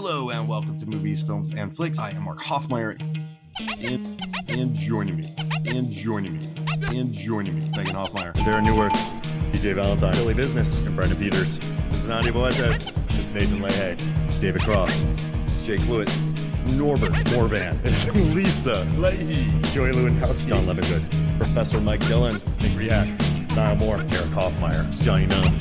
Hello and welcome to Movies, Films, and Flicks. I am Mark Hoffmeyer, and joining me, Megan Hoffmeyer. Darren Newark, DJ Valentine, Billy Business, and Brendan Peters. This is Andy Boetes. This is Nathan Leahy. David Cross. It's Jake Lewitt. Norbert Morvan. It's Lisa Leahy. Joey Lewandowski. John Levingood. Professor Mike Dillon. Nick Riak. Niall Moore. Eric Hoffmeyer. It's Johnny Nunn.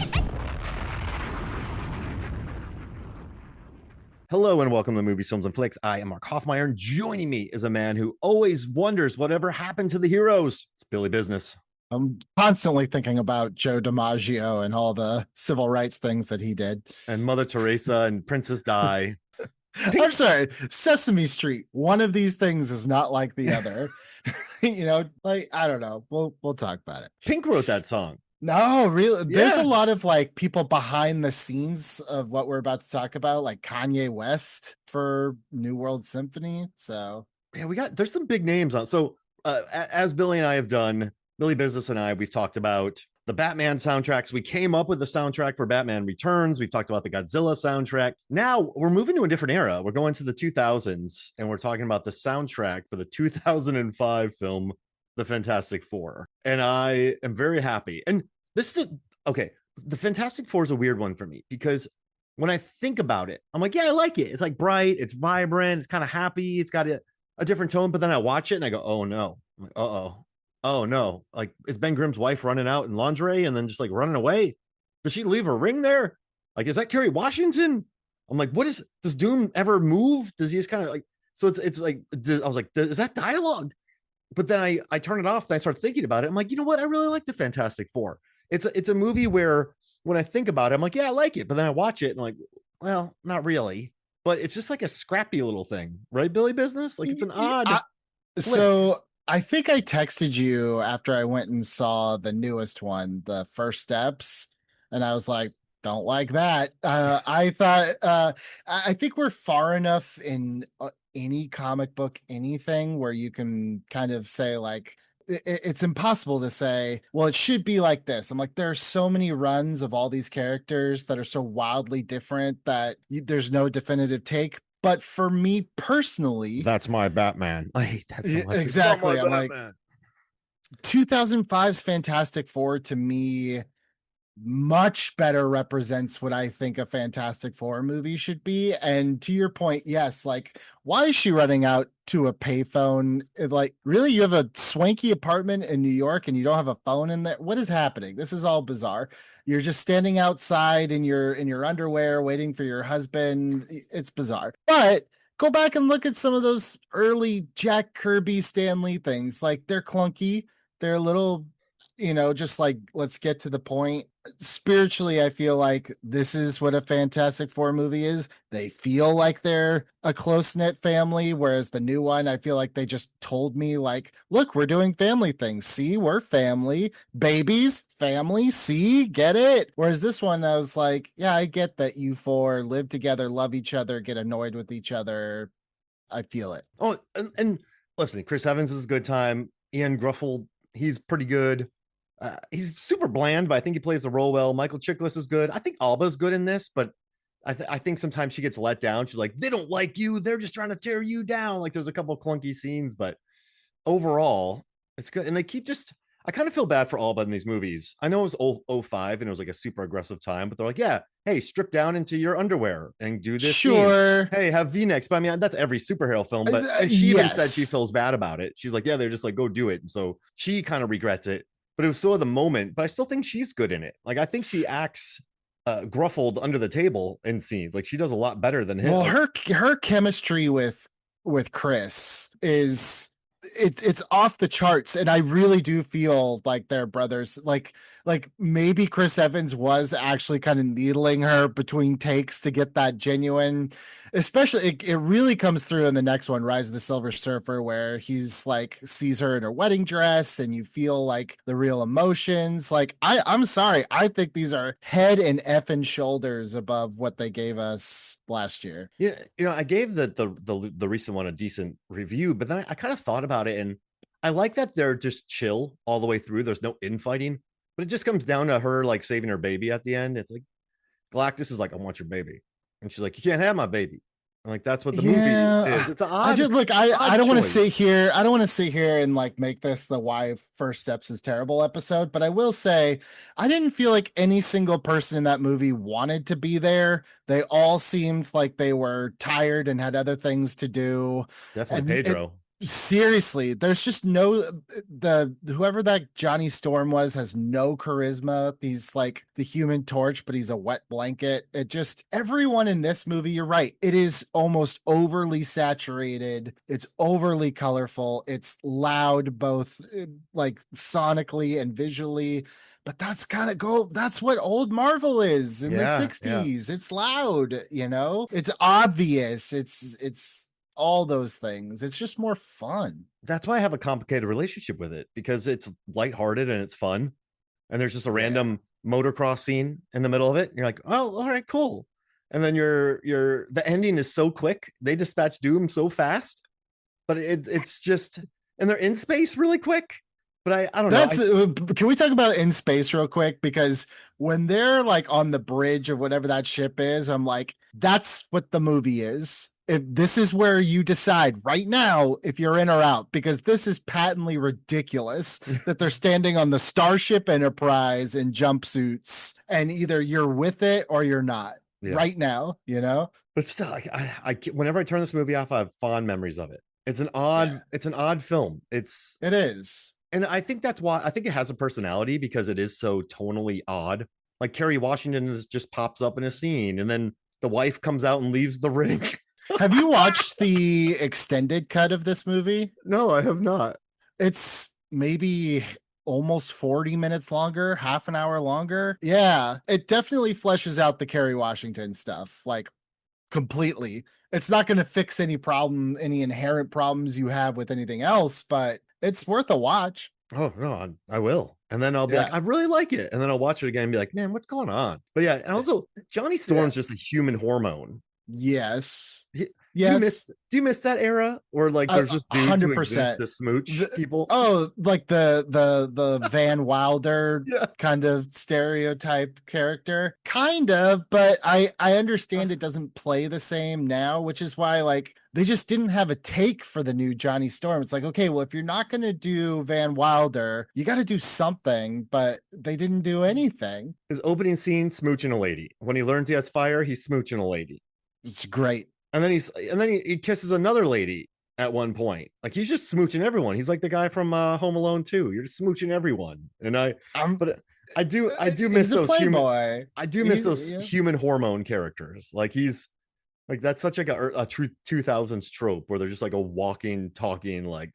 Hello and welcome to Movies, Films, and Flicks. I am Mark Hoffmeyer, and joining me is a man who always wonders whatever happened to the heroes. It's Billy Business. I'm constantly thinking about Joe DiMaggio and all the civil rights things that he did. And Mother Teresa and Princess Di. I'm sorry, Sesame Street. One of these things is not like the other. I don't know. We'll talk about it. Pink wrote that song. No, really. There's Yeah. a lot of people behind the scenes of what we're about to talk about, like Kanye West for New World Symphony. So Yeah, there's some big names on. So as Billy and I have done, Billy Business and I, we've talked about the Batman soundtracks. We came up with the soundtrack for Batman Returns. We've talked about the Godzilla soundtrack. Now we're moving to a different era. We're going to the 2000s, and we're talking about the soundtrack for the 2005 film, The Fantastic Four. And I am very happy. And this is okay. The Fantastic Four is a weird one for me because when I think about it, I'm like, yeah, I like it. It's like bright, it's vibrant, it's kind of happy, it's got a different tone. But then I watch it and I go, oh no, I'm like, oh no, like is Ben Grimm's wife running out in lingerie and then just like running away? Does she leave her ring there? Like, is that Kerry Washington? I'm like, does Doom ever move? Does he just kind of like, so it's like, I was like, is that dialogue? But then I turn it off and I start thinking about it. I'm like, you know what? I really like the Fantastic Four. It's a movie where when I think about it, I'm like, yeah, I like it. But then I watch it and I'm like, well, not really. But it's just like a scrappy little thing, right, Billy Business? Like it's an odd. So I think I texted you after I went and saw the newest one, The First Steps, and I was like, don't like that. I thought I think we're far enough in any comic book, anything where you can kind of say like it's impossible to say, well, it should be like this. I'm like, there's so many runs of all these characters that are so wildly different that there's no definitive take. But for me personally, That's my Batman. I hate that so much. Exactly. I'm like, 2005's Fantastic Four to me much better represents what I think a Fantastic Four movie should be. And to your point, yes, like, why is she running out to a payphone? Like, really, you have a swanky apartment in New York and you don't have a phone in there? What is happening? This is all bizarre. You're just standing outside in your underwear waiting for your husband. It's bizarre. But go back and look at some of those early Jack Kirby, Stan Lee things. Like, they're clunky. They're a little, just like, let's get to the point. Spiritually, I feel like this is what a Fantastic Four movie is. They feel like they're a close-knit family, whereas the new one, I feel like they just told me, like, look, we're doing family things. See, we're family. Babies, family, see, get it? Whereas this one, I was like, yeah, I get that you four live together, love each other, get annoyed with each other. I feel it. Oh, and listen, Chris Evans is a good time. Ian Gruffle, he's pretty good. He's super bland, but I think he plays the role well. Michael Chiklis is good. I think Alba's good in this, but I think sometimes she gets let down. She's like, they don't like you. They're just trying to tear you down. Like there's a couple of clunky scenes, but overall, it's good. And they keep I kind of feel bad for Alba in these movies. I know it was 05 and it was like a super aggressive time, but they're like, yeah, hey, strip down into your underwear and do this. Sure. Scene. Hey, have V-necks. But I mean, that's every superhero film. But and she even said she feels bad about it. She's like, yeah, they're just like, go do it. And so she kind of regrets it. But it was so of the moment, but I still think she's good in it. Like, I think she acts gruffled under the table in scenes. Like, she does a lot better than him. Well, her chemistry with Chris is it's off the charts, and I really do feel like they're brothers. Like maybe Chris Evans was actually kind of needling her between takes to get that genuine. Especially, it really comes through in the next one, Rise of the Silver Surfer, where he's like sees her in her wedding dress, and you feel like the real emotions. Like I'm sorry, I think these are head and effing shoulders above what they gave us last year. Yeah, I gave the recent one a decent review, but then I kind of thought about it, and I like that they're just chill all the way through. There's no infighting, but it just comes down to her like saving her baby at the end. It's like Galactus is like, I want your baby. And she's like, you can't have my baby. Like that's what the movie Yeah, is. It's an I just look. I odd don't want to sit choice. here. I don't want to sit here and like make this the why First Steps is terrible episode. But I will say, I didn't feel like any single person in that movie wanted to be there. They all seemed like they were tired and had other things to do. Definitely And it Pedro. seriously, there's just no the whoever that Johnny Storm was has no charisma. He's like the Human Torch, but he's a wet blanket. It just everyone in this movie, you're right. It is almost overly saturated. It's overly colorful. It's loud, both like sonically and visually. But that's kind of go. That's what old Marvel is in the Yeah, yeah. 60s. It's loud, you know, it's obvious. It's all those things. It's just more fun. That's why I have a complicated relationship with it because it's lighthearted and it's fun. And there's just a Yeah. random motocross scene in the middle of it. And you're like, oh, all right, cool. And then the ending is so quick. They dispatch Doom so fast, but it's just and they're in space really quick. But I don't know. That's can we talk about in space real quick? Because when they're like on the bridge of whatever that ship is, I'm like, that's what the movie is. If this is where you decide right now if you're in or out, because this is patently ridiculous that they're standing on the Starship Enterprise in jumpsuits and either you're with it or you're not Yeah. right now, you know? But still, like whenever I turn this movie off, I have fond memories of it. It's an Yeah, odd film. it is. And I think that's why I think it has a personality because it is so tonally odd. Like Kerry Washington just pops up in a scene, and then the wife comes out and leaves the ring. Have you watched the extended cut of this movie? No, I have not. It's maybe almost 40 minutes longer, half an hour longer. Yeah, it definitely fleshes out the Kerry Washington stuff like completely. It's not going to fix any problem, any inherent problems you have with anything else, but it's worth a watch. Oh no, I will. And then I'll be like, Yeah. I really like it. And then I'll watch it again and be like, man, what's going on? But yeah, and also Johnny Yeah. Storm's just a human hormone. Yes. Do Yes. you miss that era where like there's just dudes who exist 100%. to smooch people? Oh, like the Van Wilder Yeah. kind of stereotype character, kind of, but I understand it doesn't play the same now, which is why like they just didn't have a take for the new Johnny Storm. It's like, okay, well, if you're not going to do Van Wilder, you got to do something, but they didn't do anything. His opening scene, smooching a lady. When he learns he has fire, he's smooching a lady. It's great. And then he kisses another lady at one point. Like he's just smooching everyone. He's like the guy from Home Alone 2. You're just smooching everyone. And but I do miss He's a those playboy. I do miss those Yeah. human hormone characters. Like he's like that's such like a true 2000s trope where they're just like a walking, talking like.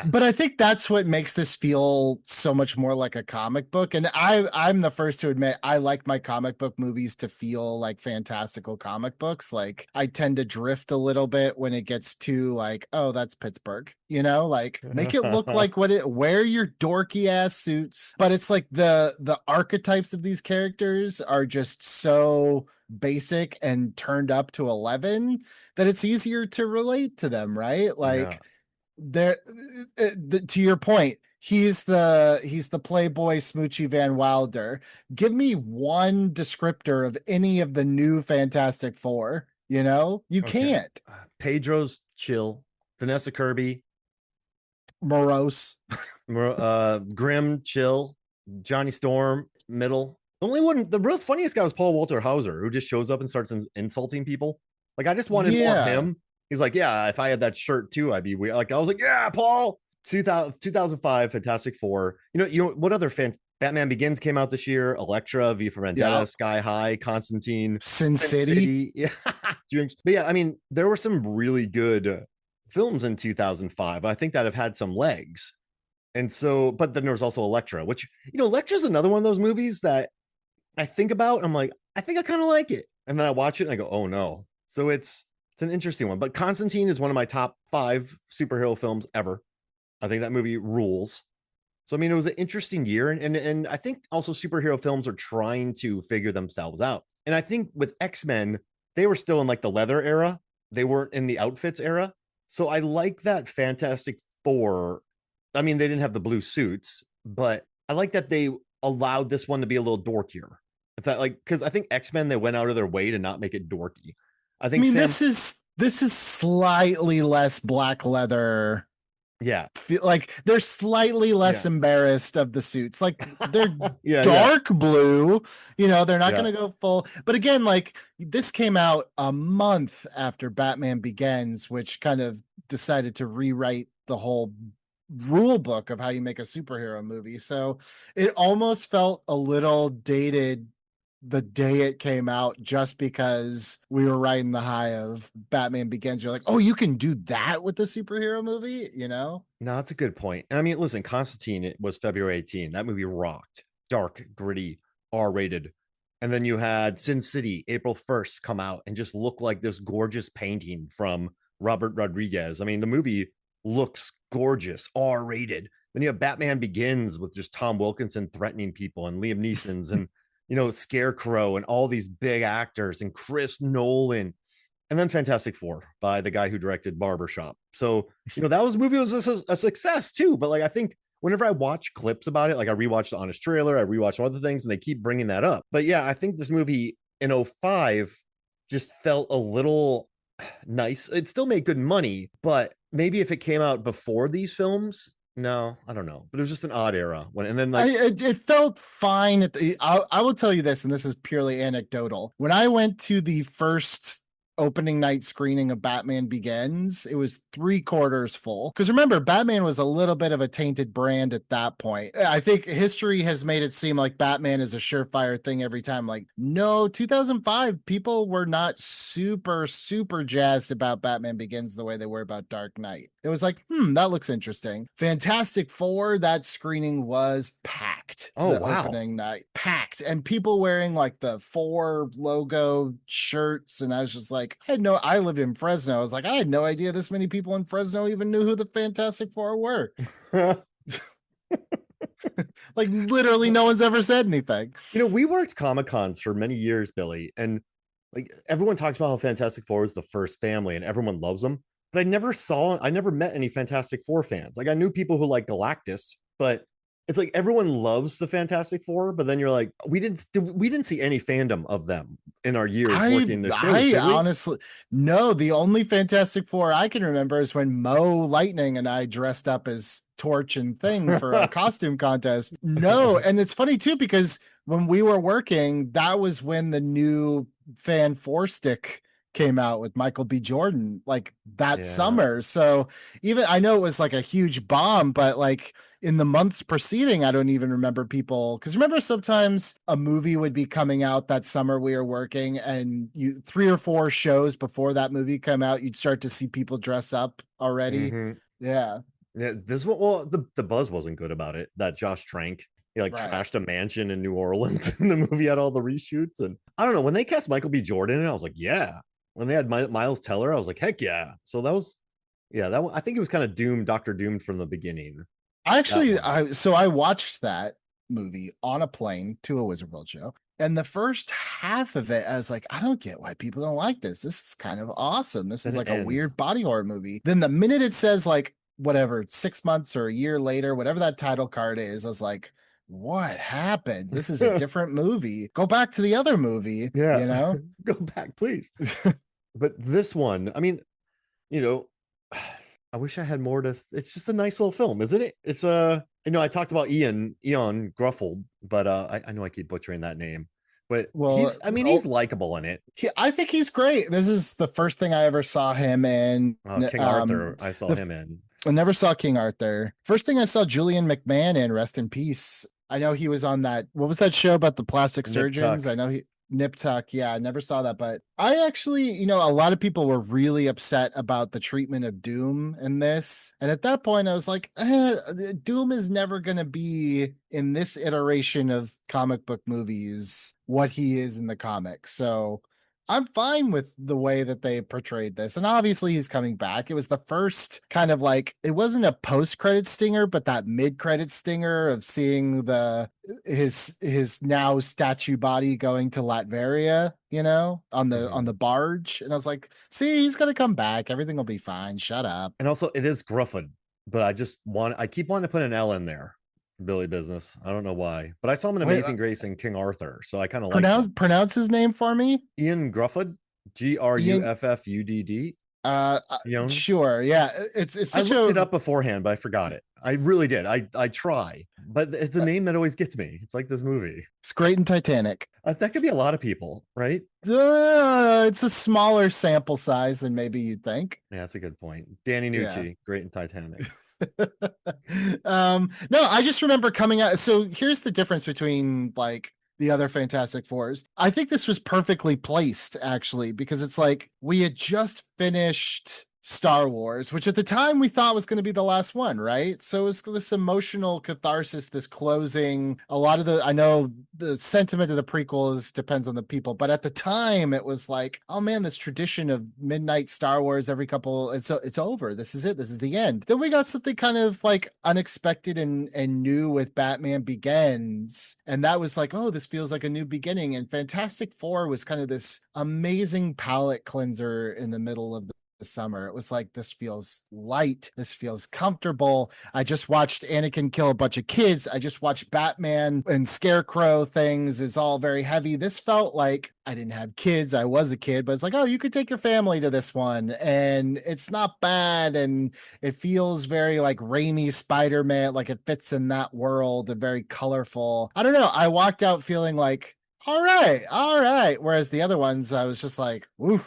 But I think that's what makes this feel so much more like a comic book. And I'm the first to admit I like my comic book movies to feel like fantastical comic books. Like I tend to drift a little bit when it gets too like, oh, that's Pittsburgh, you know, like make it look like wear your dorky ass suits. But it's like the archetypes of these characters are just so basic and turned up to 11 that it's easier to relate to them, right? Like Yeah. there to your point, he's the playboy smoochy Van Wilder. Give me one descriptor of any of the new Fantastic Four. You know, you Okay. can't. Pedro's chill. Vanessa Kirby, Morose. Grim, chill. Johnny Storm, middle. The only one, the real funniest guy was Paul Walter Hauser, who just shows up and starts insulting people. Like I just wanted more of him. He's like, yeah, if I had that shirt too, I'd be weird. Like I was like, yeah, Paul. 2005, Fantastic Four. You know what other Batman Begins came out this year? Elektra, V for Vendetta, Yeah. Sky High, Constantine, Sin City. Yeah. But yeah, I mean, there were some really good films in 2005. I think that have had some legs. And so, but then there was also Elektra, which, Elektra's another one of those movies that I think about. And I'm like, I think I kind of like it. And then I watch it and I go, oh no. So it's an interesting one. But Constantine is one of my top 5 superhero films ever. I think that movie rules. So I mean, it was an interesting year, and I think also superhero films are trying to figure themselves out. And I think with X-Men, they were still in like the leather era. They weren't in the outfits era. So I like that Fantastic Four. I mean, they didn't have the blue suits, but I like that they allowed this one to be a little dorkier. If that like, because I think X-Men, they went out of their way to not make it dorky. I I think mean, Sam, this is slightly less black leather. yeah, Like they're slightly less yeah, embarrassed of the suits. Like they're yeah, yeah, dark blue, they're not yeah. going to go full. But again, like this came out a month after Batman Begins, which kind of decided to rewrite the whole rule book of how you make a superhero movie. So it almost felt a little dated the day it came out, just because we were riding the high of Batman Begins. You're like, oh, you can do that with the superhero movie, No, that's a good point. And I mean, listen, Constantine, it was February 18. That movie rocked. Dark, gritty, R-rated. And then you had Sin City, April 1st, come out and just look like this gorgeous painting from Robert Rodriguez. I mean, the movie looks gorgeous, R-rated. Then you have Batman Begins with just Tom Wilkinson threatening people and Liam Neeson's and Scarecrow and all these big actors and Chris Nolan. And then Fantastic Four by the guy who directed Barbershop. So, that movie was a success too. But like, I think whenever I watch clips about it, like I rewatched the Honest Trailer, I rewatched other things, and they keep bringing that up. But yeah, I think this movie in '05 just felt a little nice. It still made good money, but maybe if it came out before these films, no, I don't know. But it was just an odd era and then like it felt fine I will tell you this, and this is purely anecdotal. When I went to the first opening night screening of Batman Begins, it was 3/4 full. Because remember, Batman was a little bit of a tainted brand at that point. I think history has made it seem like Batman is a surefire thing every time. Like, no, 2005, people were not super, super jazzed about Batman Begins the way they were about Dark Knight. It was like, that looks interesting. Fantastic Four, that screening was packed. Oh, the wow. opening night, packed, and people wearing like the Four logo shirts. And I was just like, I lived in Fresno. I was like, I had no idea this many people in Fresno even knew who the Fantastic Four were. Like literally no one's ever said anything. We worked Comic Cons for many years, Billy, and like everyone talks about how Fantastic Four is the first family and everyone loves them. But I never met any Fantastic Four fans. Like I knew people who like Galactus, but it's like everyone loves the Fantastic Four, but then you're like, we didn't see any fandom of them in our years working the shows. I Did we? honestly, no, the only Fantastic Four I can remember is when Mo Lightning and I dressed up as Torch and Thing for a costume contest. No, and it's funny too, because when we were working, that was when the new Fan Four Stick came out with Michael B. Jordan, like that summer. So even I know it was like a huge bomb, but like in the months preceding, I don't even remember people, because remember sometimes a movie would be coming out that summer we were working, and 3 or 4 shows before that movie come out, you'd start to see people dress up already. Mhm. Yeah. Yeah, the buzz wasn't good about it. That Josh Trank, he like Right. trashed a mansion in New Orleans, and the movie had all the reshoots. And I don't know, when they cast Michael B. Jordan in it, I was like, yeah. When they had Miles Teller, I was like, heck yeah. So that was, I think it was kind of doomed, Doctor Doomed from the beginning. I watched that movie on a plane to a Wizard World show. And the first half of it, I was like, I don't get why people don't like this. This is kind of awesome. This is Then like it a ends. weird body horror movie. Then the minute it says like whatever, 6 months or a year later, whatever that title card is, I was like, what happened? This is a different movie. Go back to the other movie. Yeah. Go back, please. But this one, I mean, I wish I had more to. It's just a nice little film, isn't it? It's I talked about Eon Gruffeld, but I know I keep butchering that name. But he's likable in it. I think he's great. This is the first thing I ever saw him in. King Arthur, I saw him in. I never saw King Arthur. First thing I saw Julian McMahon in, rest in peace. I know he was on that. What was that show about the plastic surgeons? I know he Nip Tuck. Yeah, I never saw that, but I actually, a lot of people were really upset about the treatment of Doom in this. And at that point, I was like, Doom is never going to be in this iteration of comic book movies what he is in the comics. So I'm fine with the way that they portrayed this. And obviously he's coming back. It was the first kind of like, it wasn't a post-credit stinger, but that mid-credit stinger of seeing his now statue body going to Latveria, on the barge. And I was like, see, he's gonna come back. Everything will be fine. Shut up. And also it is Grufford, but I keep wanting to put an L in there. Billy Business. I don't know why, but I saw him in Amazing Grace and King Arthur, so I kind of like pronounce his name for me. Ian Grufford. Ian, Gruffudd. Young. sure, yeah. It's I such looked it a up beforehand, but I forgot it. I really did. I try, but it's a name that always gets me. It's like this movie. it's great in Titanic. That could be a lot of people, right? It's a smaller sample size than maybe you'd think. Yeah, that's a good point. Danny Yeah. Nucci, great in Titanic. No, I just remember coming out. So here's the difference between like the other Fantastic Fours. I think this was perfectly placed actually, because it's like we had just finished Star Wars, which at the time we thought was going to be the last one, right? So it's this emotional catharsis, this closing. A lot of I know the sentiment of the prequels depends on the people, but at the time it was like, oh man, this tradition of midnight Star Wars every couple, and so it's over. This is it. This is the end. Then we got something kind of like unexpected and new with Batman Begins, and that was like, oh, this feels like a new beginning. And Fantastic Four was kind of this amazing palate cleanser in the middle of the summer. It was like, this feels light, this feels comfortable. I just watched Anakin kill a bunch of kids. I just watched Batman and Scarecrow things. Is all very heavy. This felt like, I didn't have kids, I was a kid, but it's like, oh, you could take your family to this one and it's not bad, and it feels very like Raimi Spider-Man, like it fits in that world and very colorful. I don't know, I walked out feeling like, all right, all right, whereas the other ones I was just like, woo,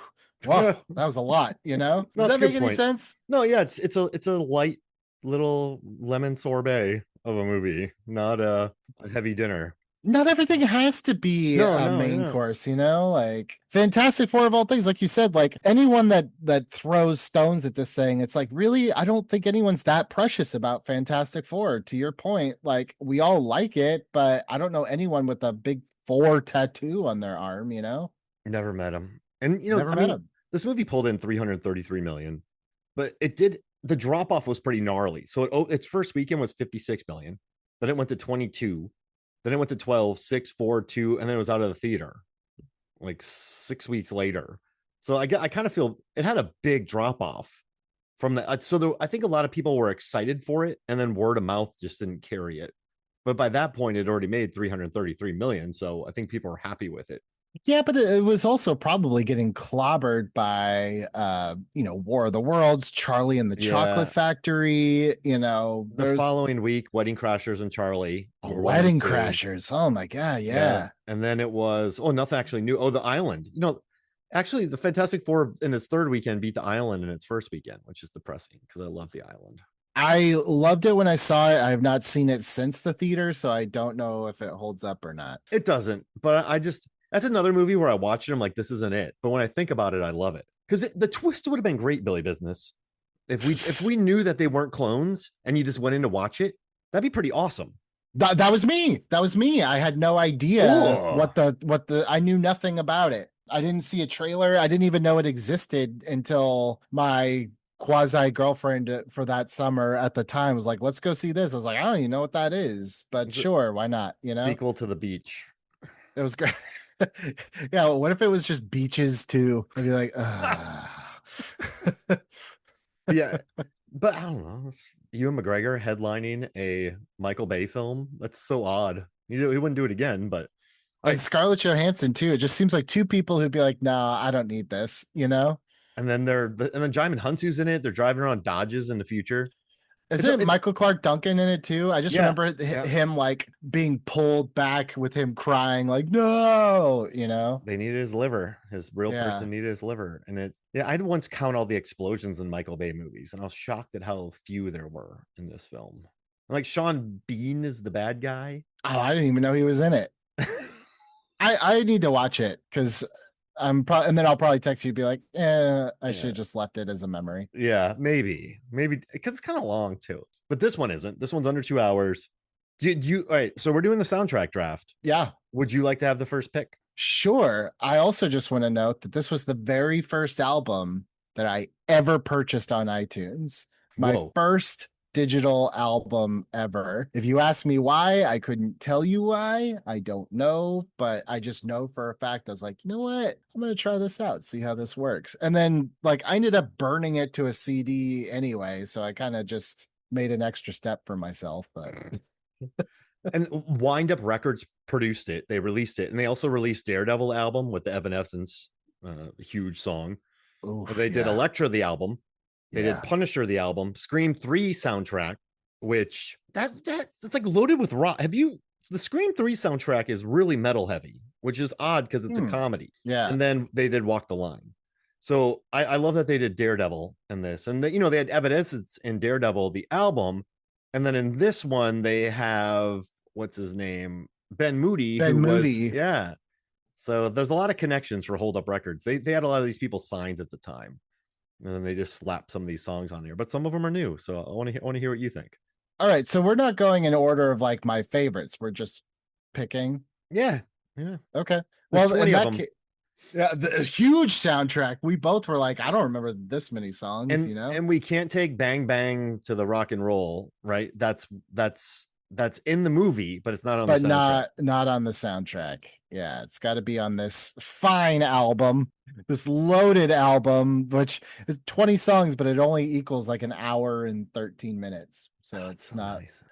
wow, that was a lot, you know? Does that make any sense? No, yeah, it's a light little lemon sorbet of a movie, not a heavy dinner. Not everything has to be No, a no, main yeah. course, you know? Like Fantastic Four of all things, like you said, like anyone that throws stones at this thing, it's like, really, I don't think anyone's that precious about Fantastic Four. To your point, like we all like it, but I don't know anyone with a big four tattoo on their arm, you know? Never met him. And Never I met mean, him. this movie pulled in 333 million, but it did the drop off was pretty gnarly. So its first weekend was 56 million. Then it went to 22. Then it went to 12, 6, 4, 2, and then it was out of the theater like 6 weeks later. So I kind of feel it had a big drop off from the. I think a lot of people were excited for it, and then word of mouth just didn't carry it. But by that point, it already made 333 million. So I think people are happy with it. Yeah, but it was also probably getting clobbered by War of the Worlds, Charlie and the Chocolate Yeah. Factory, The there's following week, Wedding Crashers and Charlie were one and Wedding two. Crashers. Oh my god, yeah. And then it was nothing actually new. Oh, The Island. Actually, the Fantastic Four in its third weekend beat The Island in its first weekend, which is depressing because I love The Island. I loved it when I saw it. I have not seen it since the theater, so I don't know if it holds up or not. It doesn't, but that's another movie where I watch it. I'm like, this isn't it. But when I think about it, I love it because the twist would have been great, Billy Business. If we knew that they weren't clones and you just went in to watch it, that'd be pretty awesome. That was me. That was me. I had no idea Ugh. what the I knew nothing about it. I didn't see a trailer. I didn't even know it existed until my quasi girlfriend for that summer at the time was like, let's go see this. I was like, I don't even know what that is, but It's a sure, why not? You know, sequel to The Beach. it was great. Yeah, well, what if it was just beaches too? I'd be like, Yeah, but I don't know. It's Ewan McGregor headlining a Michael Bay film. That's so odd. He wouldn't do it again, but and Scarlett Johansson too. It just seems like two people who'd be like, no, I don't need this, you know? and then Jaimin Hunsu's in it. They're driving around Dodges in the future. Is It's it it's Michael Clark Duncan in it too? I just yeah, remember yeah. him like being pulled back with him crying, like, no, you know? They needed his liver. His real Yeah. person needed his liver, and I'd once count all the explosions in Michael Bay movies, and I was shocked at how few there were in this film. Like Sean Bean is the bad guy. Oh, I didn't even know he was in it. I need to watch it because I'm probably, and then I'll probably text you be like, I should Yeah. have just left it as a memory. Yeah, maybe because it's kind of long too. But this one isn't. This one's under 2 hours. All right? So we're doing the soundtrack draft. Yeah. Would you like to have the first pick? Sure. I also just want to note that this was the very first album that I ever purchased on iTunes. My Whoa. first digital album ever. If you ask me why, I couldn't tell you why. I don't know, but I just know for a fact I was like, you know what? I'm going to try this out, see how this works. And then like I ended up burning it to a CD anyway, so I kind of just made an extra step for myself, but And Wind Up Records produced it. They released it, and they also released Daredevil album with the Evanescence huge song. Ooh, They did Elektra the album. They did Punisher the album, Scream 3 soundtrack, which that's it's like loaded with rock. The Scream 3 soundtrack is really metal heavy, which is odd because it's a comedy. Yeah. And then they did Walk the Line. So I love that they did Daredevil in this. And they had Evanescence in Daredevil, the album. And then in this one, they have what's his name? Ben Moody, Ben who Moody. was, yeah. So there's a lot of connections for Hold Up Records. They had a lot of these people signed at the time. And then they just slapped some of these songs on here, but some of them are new. So I want to hear what you think. All right, so we're not going in order of like my favorites. We're just picking. Yeah. Okay. There's Well, 20 of them. Yeah, the huge soundtrack. We both were like, I don't remember this many songs, And we can't take Bang Bang to the Rock and Roll, right? That's in the movie, but it's not on the soundtrack. not on the soundtrack. Yeah, it's got to be on this fine album, this loaded album, which is 20 songs, but it only equals like an hour and 13 minutes. So it's so not nice.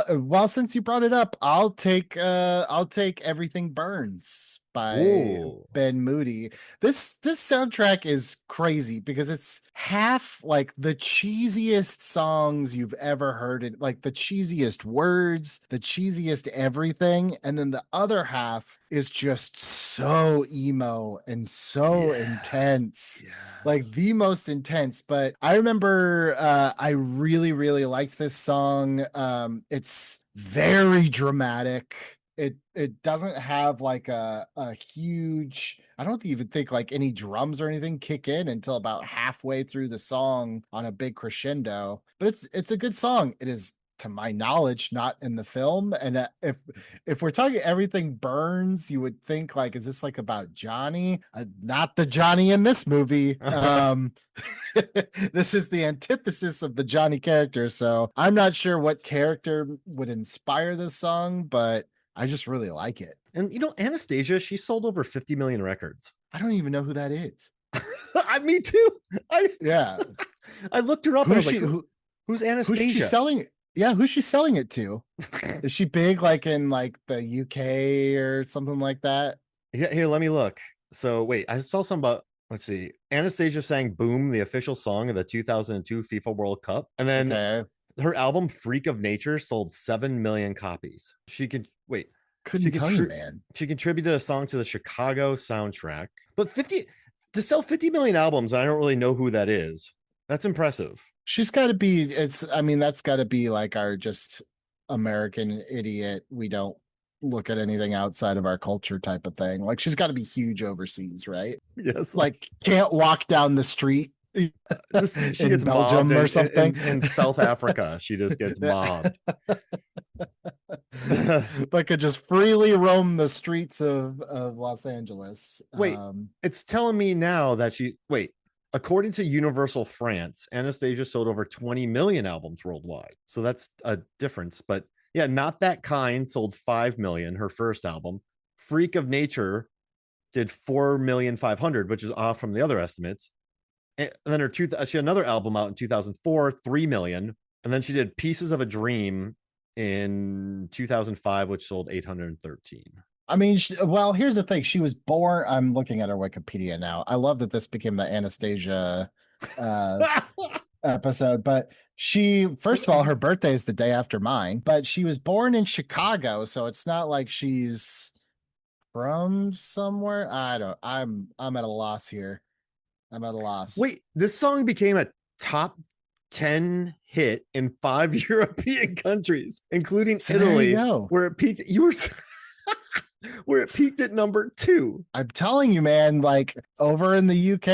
Well, since you brought it up, I'll take Everything Burns by Ben Moody. This soundtrack is crazy because it's half like the cheesiest songs you've ever heard, like the cheesiest words, the cheesiest everything, and then the other half is just so emo and so intense. Like the most intense. But I remember I really liked this song. It's very dramatic. It doesn't have like a huge, I don't even think like any drums or anything kick in until about halfway through the song on a big crescendo. But it's a good song. It is, to my knowledge, not in the film. And if we're talking Everything Burns, you would think like, is this like about Johnny? Not the Johnny in this movie. This is the antithesis of the Johnny character. So I'm not sure what character would inspire this song, but I just really like it. And Anastasia, she sold over 50 million records. I don't even know who that is. Me too. Yeah. I looked her up and I was like, who's Anastasia? Who's she selling? Yeah, who's she selling it to? Is she big like in like the UK or something like that? Yeah, here, let me look. So wait, I saw some about, let's see. Anastasia sang Boom, the official song of the 2002 FIFA World Cup. And then her album Freak of Nature sold 7 million copies. Couldn't tell you, man. She contributed a song to the Chicago soundtrack. But to sell 50 million albums, I don't really know who that is. That's impressive. She's got to be, that's got to be like our just American idiot. We don't look at anything outside of our culture type of thing. Like she's got to be huge overseas, right? Yes. Like can't walk down the street. She gets Belgium or something. In South Africa, she just gets mobbed. But could just freely roam the streets of Los Angeles. Wait, it's telling me now that according to Universal France, Anastasia sold over 20 million albums worldwide. So that's a difference. But yeah, Not That Kind sold 5 million, her first album. Freak of Nature did 4,500,000, which is off from the other estimates. And then she had another album out in 2004, 3 million. And then she did Pieces of a Dream in 2005, which sold 813. I mean, well, here's the thing. She was born, I'm looking at her Wikipedia now. I love that this became the Anastasia episode, but first of all, her birthday is the day after mine, but she was born in Chicago. So it's not like she's from somewhere. I'm at a loss here. I'm at a loss. Wait, this song became a top 10 hit in 5 European countries, including Italy, where it peaked. Where it peaked at number 2. I'm telling you, man, like over in the UK,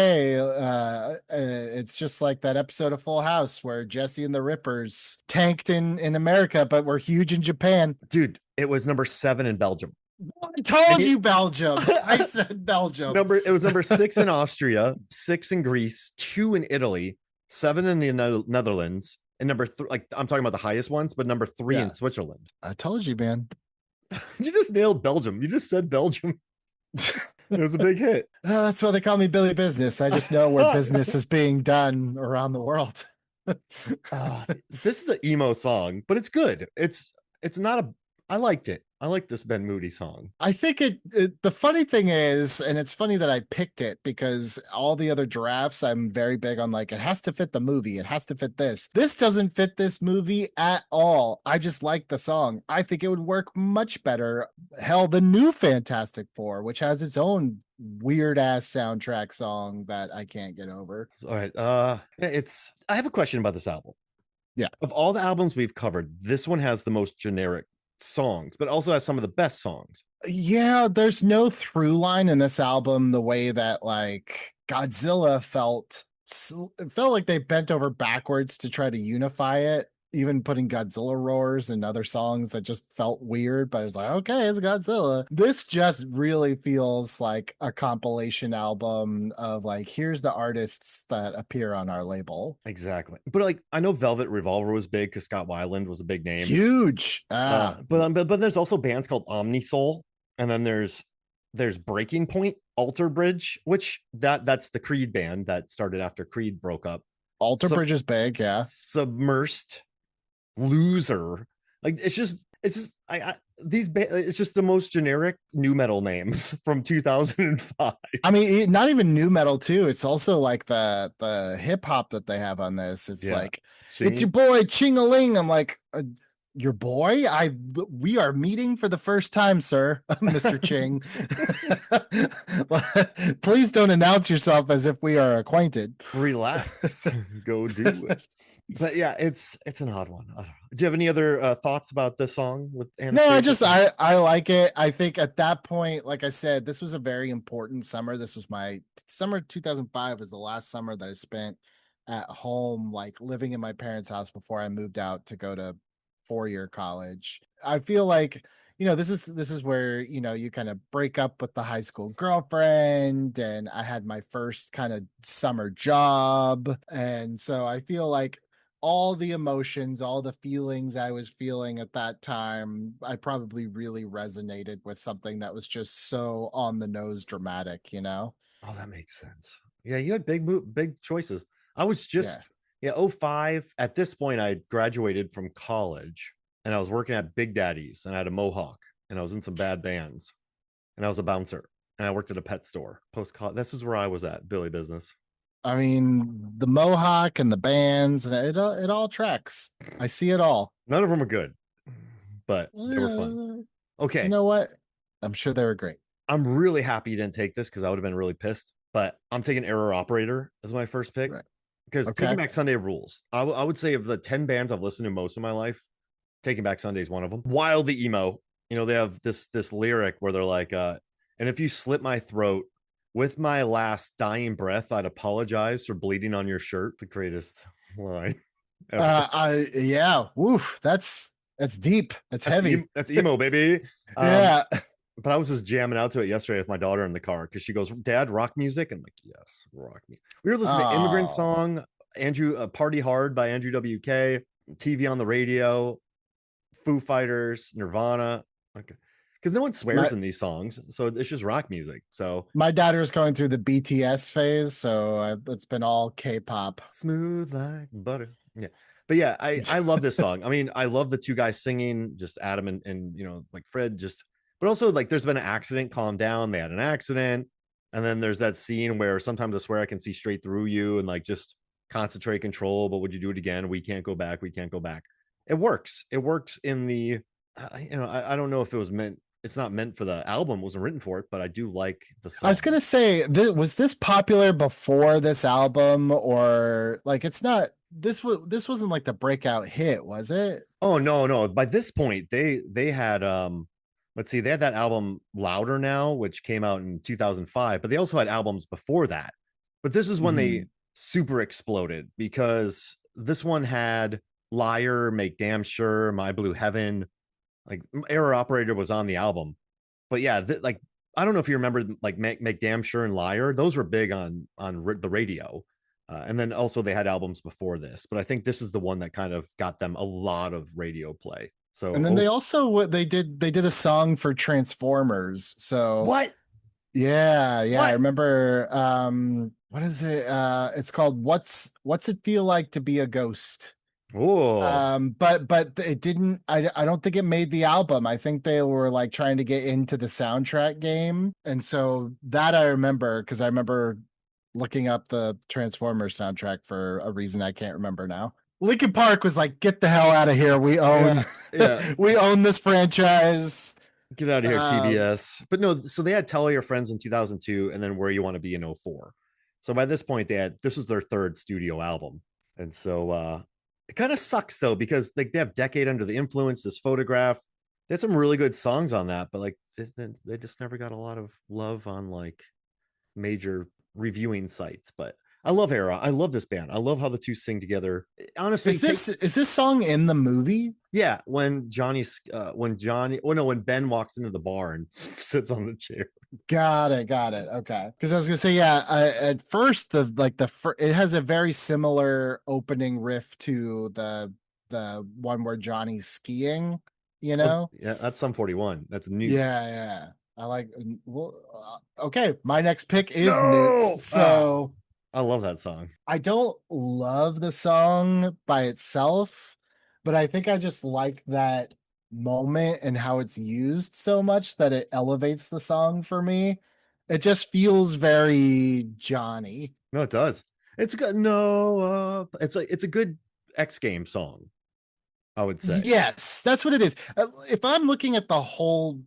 it's just like that episode of Full House where Jesse and the Rippers tanked in America, but were huge in Japan. Dude, it was number 7 in Belgium. I told you Belgium. I said Belgium. It was number 6 in Austria, 6 in Greece, 2 in Italy, 7 in the Netherlands, and number 3, like I'm talking about the highest ones, but number 3 in Switzerland. I told you, man. You just nailed Belgium. You just said Belgium. It was a big hit. That's why they call me Billy Business. I just know where business is being done around the world. This is the emo song, but it's good. It's not I liked it. I like this Ben Moody song. I think the funny thing is, and it's funny that I picked it because all the other drafts, I'm very big on like, it has to fit the movie. It has to fit this. This doesn't fit this movie at all. I just like the song. I think it would work much better. Hell, the new Fantastic Four, which has its own weird ass soundtrack song that I can't get over. All right. I have a question about this album. Yeah. Of all the albums we've covered, this one has the most generic songs, but also has some of the best songs. Yeah, there's no through line in this album the way that like Godzilla felt. It felt like they bent over backwards to try to unify it, even putting Godzilla roars and other songs that just felt weird, but it's like, okay, it's Godzilla. This just really feels like a compilation album of like, here's the artists that appear on our label. Exactly. But like, I know Velvet Revolver was big because Scott Weiland was a big name. Huge. But there's also bands called Omnisoul, and then there's Breaking Point, Alter Bridge, which that's the Creed band that started after Creed broke up. Alter Bridge is big, yeah. Submersed, Loser, like it's just it's just the most generic new metal names from 2005. I mean, not even new metal too. It's also like the hip hop that they have on this. It's like, it's your boy Ching-a-ling. I'm like, your boy? We are meeting for the first time, sir, Mr. Ching. Please don't announce yourself as if we are acquainted. Relax, go do it. But yeah, it's an odd one. Do you have any other thoughts about this song with Anastasia? I like it. I think at that point, like I said, this was a very important summer. This was my summer 2005 was the last summer that I spent at home, like living in my parents' house before I moved out to go to 4-year college. I feel like, this is where, you kind of break up with the high school girlfriend, and I had my first kind of summer job. And so I feel like all the emotions, all the feelings I was feeling at that time, I probably really resonated with something that was just so on the nose dramatic, Oh, that makes sense. Yeah, you had big choices. I was just 05. At this point, I graduated from college and I was working at Big Daddy's, and I had a mohawk, and I was in some bad bands, and I was a bouncer, and I worked at a pet store post-college. This is where I was at, Billy Business. I mean, the mohawk and the bands, it all tracks. I see it all. None of them are good, but they were fun. Okay. You know what? I'm sure they were great. I'm really happy you didn't take this because I would have been really pissed, but I'm taking Error Operator as my first pick because Taking Back Sunday rules. I would say of the 10 bands I've listened to most of my life, Taking Back Sunday is one of them. Wildly emo. They have this lyric where they're like, and if you slit my throat, with my last dying breath, I'd apologize for bleeding on your shirt. The greatest line ever. Yeah. Woof. That's deep. That's heavy. That's emo, baby. Yeah. But I was just jamming out to it yesterday with my daughter in the car because she goes, "Dad, rock music?" I'm like, "Yes, rock music." We were listening to Immigrant Song, Party Hard by Andrew WK, TV on the Radio, Foo Fighters, Nirvana. Okay. Because no one swears in these songs, so it's just rock music. So my daughter is going through the BTS phase, so it's been all K-pop. Smooth like butter. Yeah, but yeah, I love this song. I mean, I love the two guys singing, just Adam and like Fred. But also like, there's been an accident. Calm down. They had an accident, and then there's that scene where sometimes I swear I can see straight through you, and like just concentrate, control. But would you do it again? We can't go back. We can't go back. It works. It works in the. I don't know if it was meant. It's not meant for the album, wasn't written for it, but I do like the song. I was gonna say, was this popular before this album, or like it's not? This wasn't like the breakout hit, was it? Oh no! By this point, they had let's see, they had that album Louder Now, which came out in 2005, but they also had albums before that. But this is when they super exploded because this one had Liar, Make Damn Sure, My Blue Heaven. Like Error Operator was on the album, but yeah, like I don't know if you remember like Make Damn Sure and Liar. Those were big on the radio, and then also they had albums before this. But I think this is the one that kind of got them a lot of radio play. So and then they also they did a song for Transformers. So what? Yeah, what? I remember. What is it? It's called What's It Feel Like to Be a Ghost? Oh, But it didn't. I don't think it made the album. I think they were like trying to get into the soundtrack game, and so that I remember because I remember looking up the Transformers soundtrack for a reason I can't remember now. Linkin Park was like, "Get the hell out of here! We yeah, own, yeah. we own this franchise." Get out of here, Um, TBS. But no, so they had Tell Your Friends in 2002 and then Where You Want to Be in '04. So by this point, this was their third studio album. And so it kind of sucks though, because like they have Decade Under the Influence, this photograph. There's some really good songs on that, but like they just never got a lot of love on like major reviewing sites. But I love Era. I love this band. I love how the two sing together. Honestly, is this song in the movie? yeah, when when Ben walks into the bar and sits on the chair. Got it. Okay. Because I was gonna say, yeah. At first, it has a very similar opening riff to the one where Johnny's skiing. You Oh, know? yeah, that's Sum 41. That's Newts. Yeah. I like. Well, okay. My next pick is No! Newts. So I love that song. I don't love the song by itself, but I think I just like that moment and how it's used so much that it elevates the song for me. It just feels very Johnny. No, it does. It's good. No, it's like it's a good X game song, I would say. Yes, that's what it is. If I'm looking at the whole,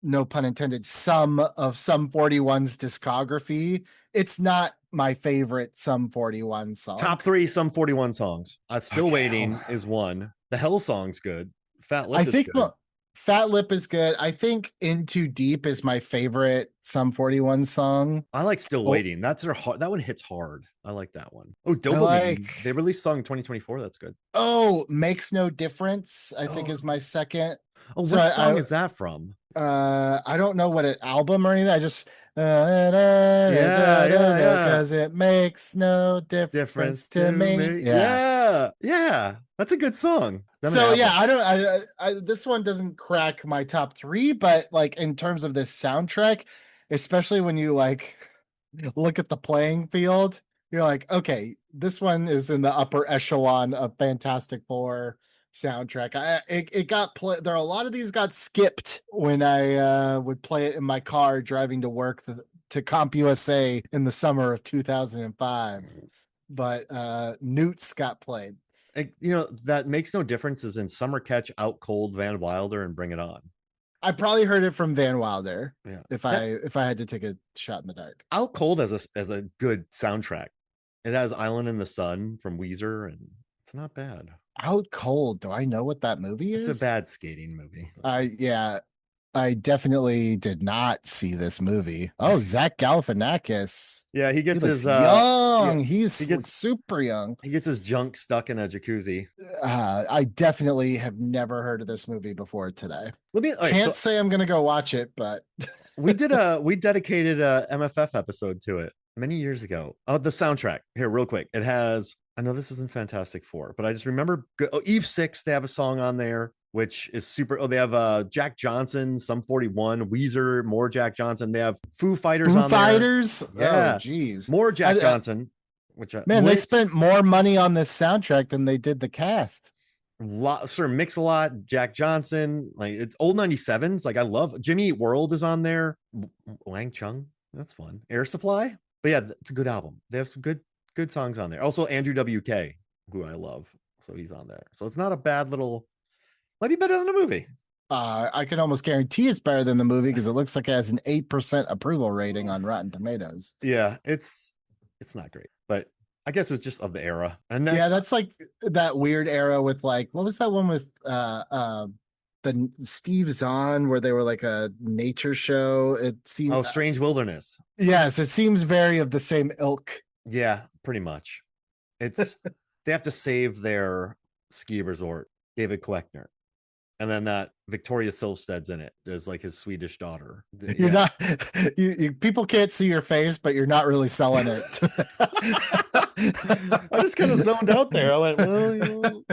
no pun intended, sum of Sum 41's discography, it's not my favorite Sum 41 song. Top 3 Sum 41 songs. Still Okay. Waiting is one. The Hell song's good. Fat Lip I is think good. Fat Lip is good. I think In Too Deep is my favorite Sum 41 song. I like Still Oh, Waiting. That's their hard. That one hits hard. I like that one. Oh, I Dopamine. like They released song 2024. That's good. Makes No Difference, I think Oh, is my second. oh, So what song is that from? I don't know what an album or anything. I just Yeah. because it makes no difference Difference to to me. me. Yeah. Yeah. That's a good song. Them and So yeah, Apple. I don't. This one doesn't crack my top three, but like in terms of this soundtrack, especially when you like look at the playing field, you're like, okay, this one is in the upper echelon of Fantastic Four soundtrack. It got there are a lot of these got skipped when I would play it in my car driving to work to CompUSA in the summer of 2005. But Newts got played. That makes no difference is in Summer Catch, Out Cold, Van Wilder, and Bring It On. I probably heard it from Van Wilder. Yeah. If I had to take a shot in the dark. Out Cold as a good soundtrack. It has Island in the Sun from Weezer, and it's not bad. Out Cold. Do I know what that movie is? It's a bad skating movie. Yeah. I definitely did not see this movie. Oh, Zach Galifianakis. Yeah, he gets his young. yeah, He's he gets super young. He gets his junk stuck in a jacuzzi. I definitely have never heard of this movie before today. Can't say I'm gonna go watch it, but we dedicated a MFF episode to it many years ago. Oh, the soundtrack here, real quick. It has. I know this isn't Fantastic Four, but I just remember Eve 6. They have a song on there, which is super. Oh, they have Jack Johnson, Sum 41, Weezer, more Jack Johnson. They have Foo Fighters on Fighters? there. Yeah, oh geez, more Jack Johnson. Which they spent more money on this soundtrack than they did the cast. Mix a lot. Jack Johnson, like it's old 97s. Like I love Jimmy Eat World is on there. Wang Chung, that's fun. Air Supply, but yeah, it's a good album. They have some good songs on there. Also Andrew WK, who I love, so he's on there. So it's not a bad little. Might be better than the movie. I can almost guarantee it's better than the movie because it looks like it has an 8% approval rating on Rotten Tomatoes. Yeah, it's not great, but I guess it was just of the era. And that's like that weird era with like, what was that one with the Steve Zahn where they were like a nature show? It seemed Strange Wilderness. Yes, it seems very of the same ilk. Yeah, pretty much. It's they have to save their ski resort, David Koechner. And then that Victoria Silvsted's in it as like his Swedish daughter. You're not people can't see your face, but you're not really selling it. I just kind of zoned out there. I went, well,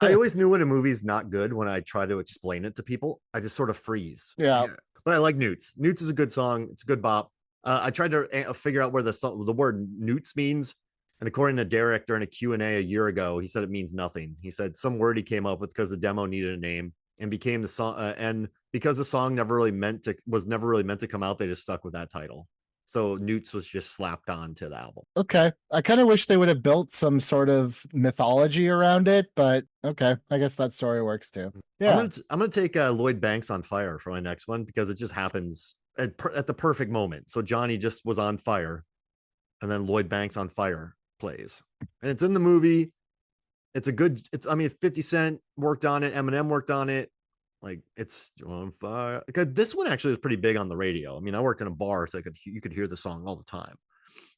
I always knew when a movie's not good when I try to explain it to people. I just sort of freeze. Yeah. But I like Newts. Newts is a good song. It's a good bop. I tried to figure out where the word Newts means. And according to Derek during a Q&A a year ago, he said it means nothing. He said some word he came up with because the demo needed a name and became the song. And because the song was never really meant to come out, they just stuck with that title. So Newts was just slapped on to the album. Okay. I kind of wish they would have built some sort of mythology around it, but okay. I guess that story works too. Yeah. I'm gonna take Lloyd Banks on Fire for my next one because it just happens at the perfect moment. So Johnny just was on fire, and then Lloyd Banks on Fire plays, and it's in the movie. It's a good. I mean, 50 Cent worked on it. Eminem worked on it. Like it's on fire. Because this one actually was pretty big on the radio. I mean, I worked in a bar, so you could hear the song all the time.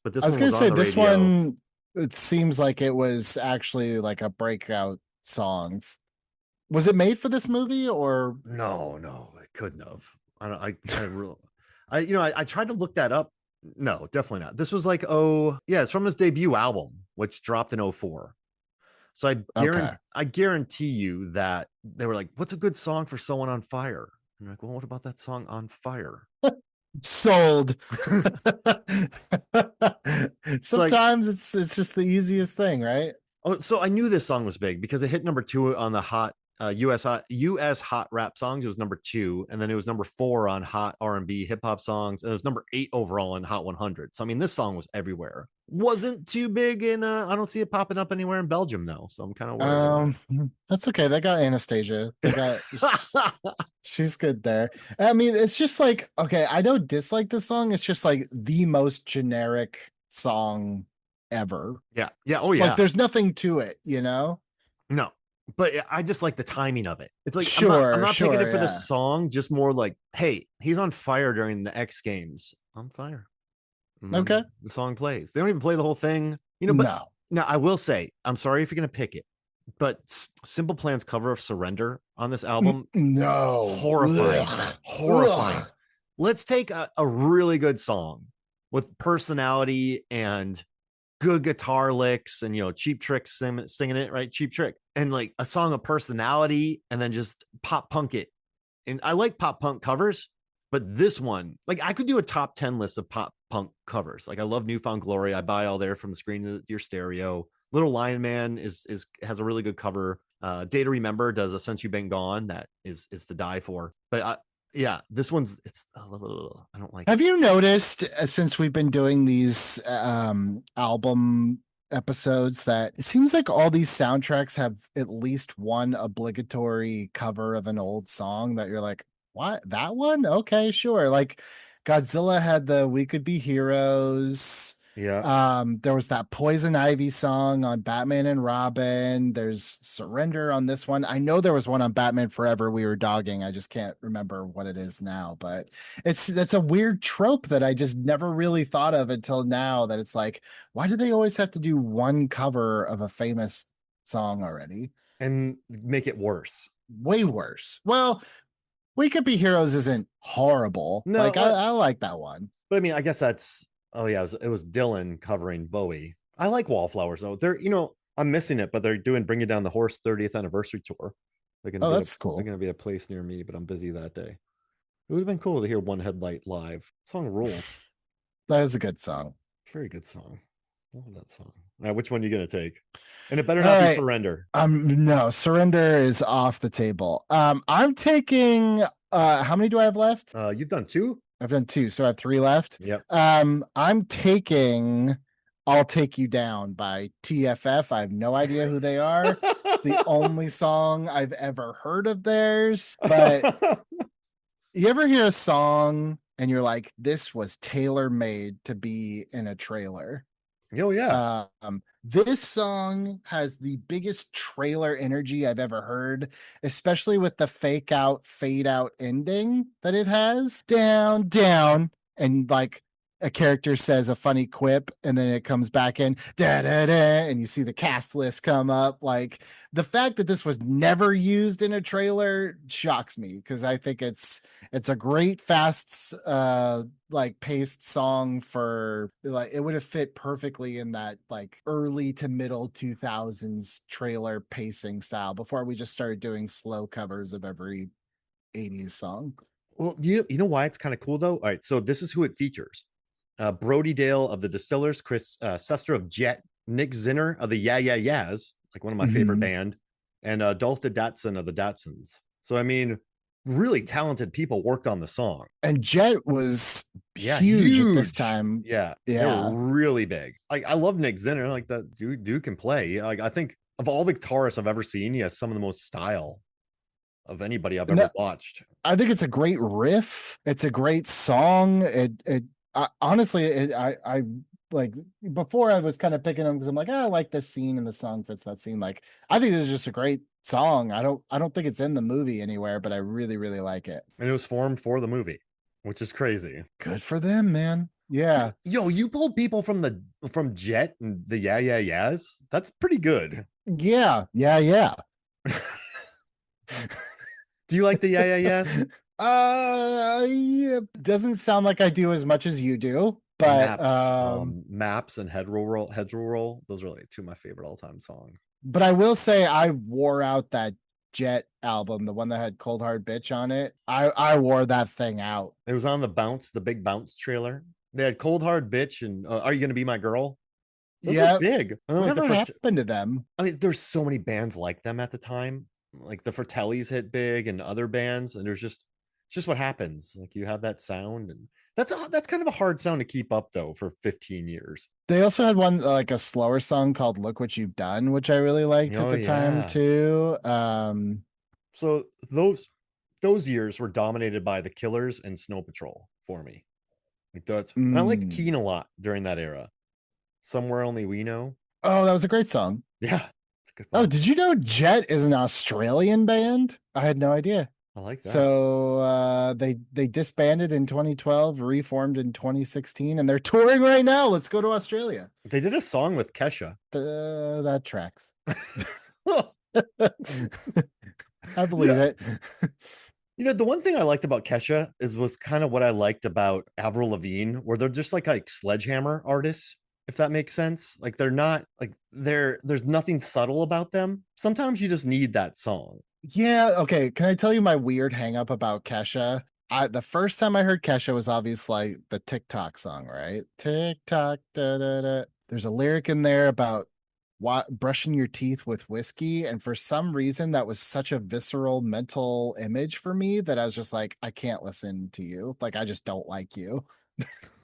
But this I was one going was to on say the this radio. one, it seems like it was actually like a breakout song. Was it made for this movie or? No, it couldn't have. I don't. I really. I tried to look that up. No, definitely not. This was like, oh yeah, it's from his debut album, which dropped in 04. So Okay. I guarantee you that they were like, what's a good song for someone on fire? And you're like, well, what about that song On Fire? Sold. Like, Sometimes it's just the easiest thing, right? oh, so I knew this song was big because it hit number 2 on the hot US hot rap songs. It was number 2, and then it was number 4 on hot R&B hip hop songs, and it was number 8 overall in Hot 100. So I mean, this song was everywhere. Wasn't too big in. I don't see it popping up anywhere in Belgium though, so I'm kind of worried. That's okay. They got Anastasia. They got she's good there. I mean, it's just like, okay, I don't dislike this song. It's just like the most generic song ever. Yeah. Oh yeah. Like there's nothing to it, you know? No, but I just like the timing of it. It's like I'm not Sure, picking it for the yeah. song, just more like, hey, he's on fire during the X Games. On fire. Okay. The song plays. They don't even play the whole thing, But No. now I will say, I'm sorry if you're gonna pick it, but Simple Plan's cover of Surrender on this album, No. horrifying. Ugh. Horrifying. Ugh. Let's take a really good song with personality and good guitar licks and Cheap Trick singing it, right? Cheap Trick, and like a song of personality, and then just pop punk it. And I like pop punk covers, but this one, like, I could do a top 10 list of pop punk covers. Like, I love Newfound Glory. I buy all there from the screen to your stereo. Little Lion Man has a really good cover. Day to Remember does a Since You've Been Gone that is to die for. But yeah, this one's I don't like. Have you noticed since we've been doing these album episodes that it seems like all these soundtracks have at least one obligatory cover of an old song that you're like, what? That one? Okay, sure. Like Godzilla had the We Could Be Heroes. Yeah. There was that Poison Ivy song on Batman and Robin. There's Surrender on this one. I know there was one on Batman Forever we were dogging. I just can't remember what it is now, but that's a weird trope that I just never really thought of until now, that it's like, why do they always have to do one cover of a famous song already? And make it worse. Way worse. Well, We Could Be Heroes isn't horrible. No, like I like that one. But I mean, I guess that's, oh yeah, it was Dylan covering Bowie. I like Wallflowers though. They're, I'm missing it, but they're doing Bring It Down the Horse 30th anniversary tour. That's cool. They're gonna be a place near me, but I'm busy that day. It would have been cool to hear One Headlight live. Song rules. That is a good song. Very good song. I love that song. All right, which one are you gonna take? And it better not be Surrender. No, Surrender is off the table. I'm taking how many do I have left? You've done 2? I've done 2, so I have 3 left. Yep. I'm taking I'll Take You Down by TFF. I have no idea who they are. It's the only song I've ever heard of theirs. But you ever hear a song and you're like, this was tailor-made to be in a trailer? Oh yeah. This song has the biggest trailer energy I've ever heard, especially with the fake out, fade out ending that it has. Down, down, and like a character says a funny quip, and then it comes back in, da da da, and you see the cast list come up. Like, the fact that this was never used in a trailer shocks me, because I think it's a great fast like paced song for, like, it would have fit perfectly in that like early to middle 2000s trailer pacing style before we just started doing slow covers of every 80s song. Well, you know why it's kind of cool though? All right, so this is who it features. Brody Dale of the Distillers, Chris Sester of Jet, Nick Zinner of the Yeah Yeah Yeahs, like one of my favorite band, and Dolph the Datsun of the Datsuns. So I mean, really talented people worked on the song. And Jet was Yeah, huge at this huge. time. Yeah, they Yeah. were really big. Like I love Nick Zinner. Like that dude can play. Like I think of all the guitarists I've ever seen, he has some of the most style of anybody I've No, ever watched. I think it's a great riff. It's a great song. Honestly, I like before I was kind of picking them because I'm like, I like this scene and the song fits that scene. Like, I think this is just a great song. I don't think it's in the movie anywhere, but I really, really like it. And it was formed for the movie, which is crazy. Good for them, man. Yeah. Yo, you pulled people from Jet and the Yeah Yeah Yeahs. That's pretty good. Yeah. Yeah. Yeah. Do you like the Yeah Yeah Yeahs? Yeah, doesn't sound like I do as much as you do, but Maps and Head Roll. Those are like two of my favorite all-time songs. But I will say I wore out that Jet album, the one that had Cold Hard Bitch on it. I wore that thing out. It was on the Big Bounce trailer. They had Cold Hard Bitch and Are You Gonna Be My Girl? Those are big. Whatever happened to them? I mean, there's so many bands like them at the time. Like the Fratellis hit big and other bands, and there's just what happens. Like you have that sound, and that's kind of a hard sound to keep up though for 15 years. They also had one like a slower song called "Look What You've Done," which I really liked at the time too. So those years were dominated by the Killers and Snow Patrol for me. Like that's and I liked Keen a lot during that era. Somewhere Only We Know. Oh, that was a great song. Yeah. Oh, did you know Jet is an Australian band? I had no idea. I like that. So they disbanded in 2012, reformed in 2016, and they're touring right now. Let's go to Australia. They did a song with Kesha. That tracks. I believe it. You know, the one thing I liked about Kesha was kind of what I liked about Avril Lavigne, where they're just like sledgehammer artists, if that makes sense. Like they're not like there's nothing subtle about them. Sometimes you just need that song. Yeah. Okay. Can I tell you my weird hang up about Kesha? The first time I heard Kesha was obviously the TikTok song, right? TikTok, da, da, da. There's a lyric in there about brushing your teeth with whiskey. And for some reason, that was such a visceral mental image for me that I was just like, I can't listen to you. Like, I just don't like you.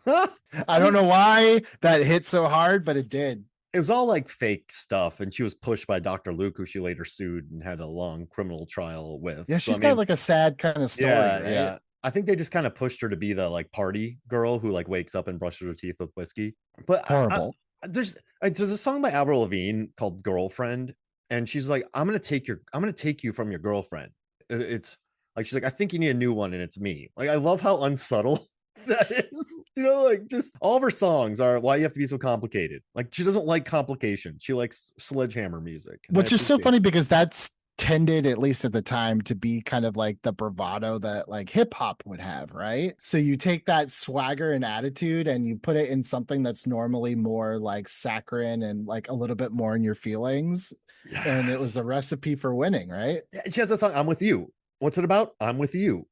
I don't know why that hit so hard, but it did. It was all like fake stuff, and she was pushed by Dr. Luke, who she later sued and had a long criminal trial with. Yeah, she's got like a sad kind of story. Yeah, right? yeah. I think they just kind of pushed her to be the like party girl who like wakes up and brushes her teeth with whiskey. But horrible. There's a song by Avril Lavigne called "Girlfriend," and she's like, I'm gonna take you from your girlfriend. It's like she's like, I think you need a new one, and it's me. Like I love how unsubtle that is. You know, like just all of her songs are why you have to be so complicated. Like she doesn't like complication. She likes sledgehammer music, which is so funny because that's tended, at least at the time, to be kind of like the bravado that like hip hop would have, right? So you take that swagger and attitude and you put it in something that's normally more like saccharine and like a little bit more in your feelings. Yes. And it was a recipe for winning, right? She has a song, I'm with you. What's it about? I'm with you.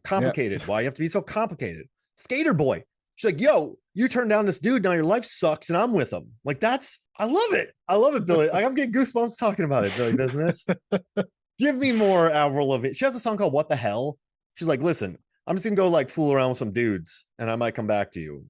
Complicated. Yep. Why you have to be so complicated? Skater boy. She's like, yo, you turned down this dude. Now your life sucks and I'm with him. Like I love it. I love it, Billy. Like, I'm getting goosebumps talking about it, Billy Business. Give me more Avril Lavigne. She has a song called What the Hell? She's like, listen, I'm just gonna go like fool around with some dudes and I might come back to you.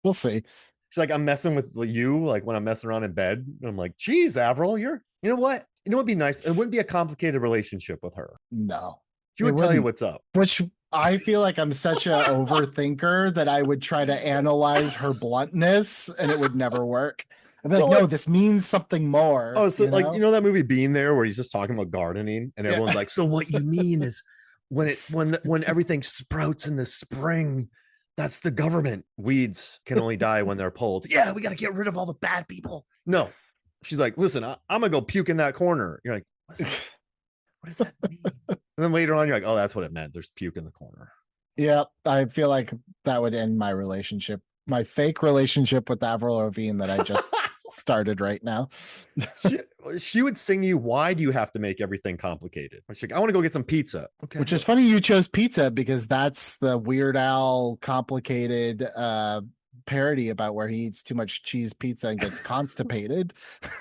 We'll see. She's like, I'm messing with you, like when I'm messing around in bed. And I'm like, geez, Avril, you know what? You know what'd be nice? It wouldn't be a complicated relationship with her. No. She would tell you what's up. Which I feel like I'm such an overthinker that I would try to analyze her bluntness and it would never work. I'd be like, no, this means something more. Oh, so like, you know that movie Being There where he's just talking about gardening and everyone's like, so what you mean is when everything sprouts in the spring, that's the government. Weeds can only die when they're pulled. Yeah, we got to get rid of all the bad people. No. She's like, listen, I'm going to go puke in that corner. You're like, what does that mean? And then later on, you're like, oh, that's what it meant. There's puke in the corner. Yeah, I feel like that would end my relationship, my fake relationship with Avril Lavigne that I just started right now. she would sing you, why do you have to make everything complicated? She's like, I want to go get some pizza. Okay. Which is funny you chose pizza because that's the Weird Al complicated parody about where he eats too much cheese pizza and gets constipated.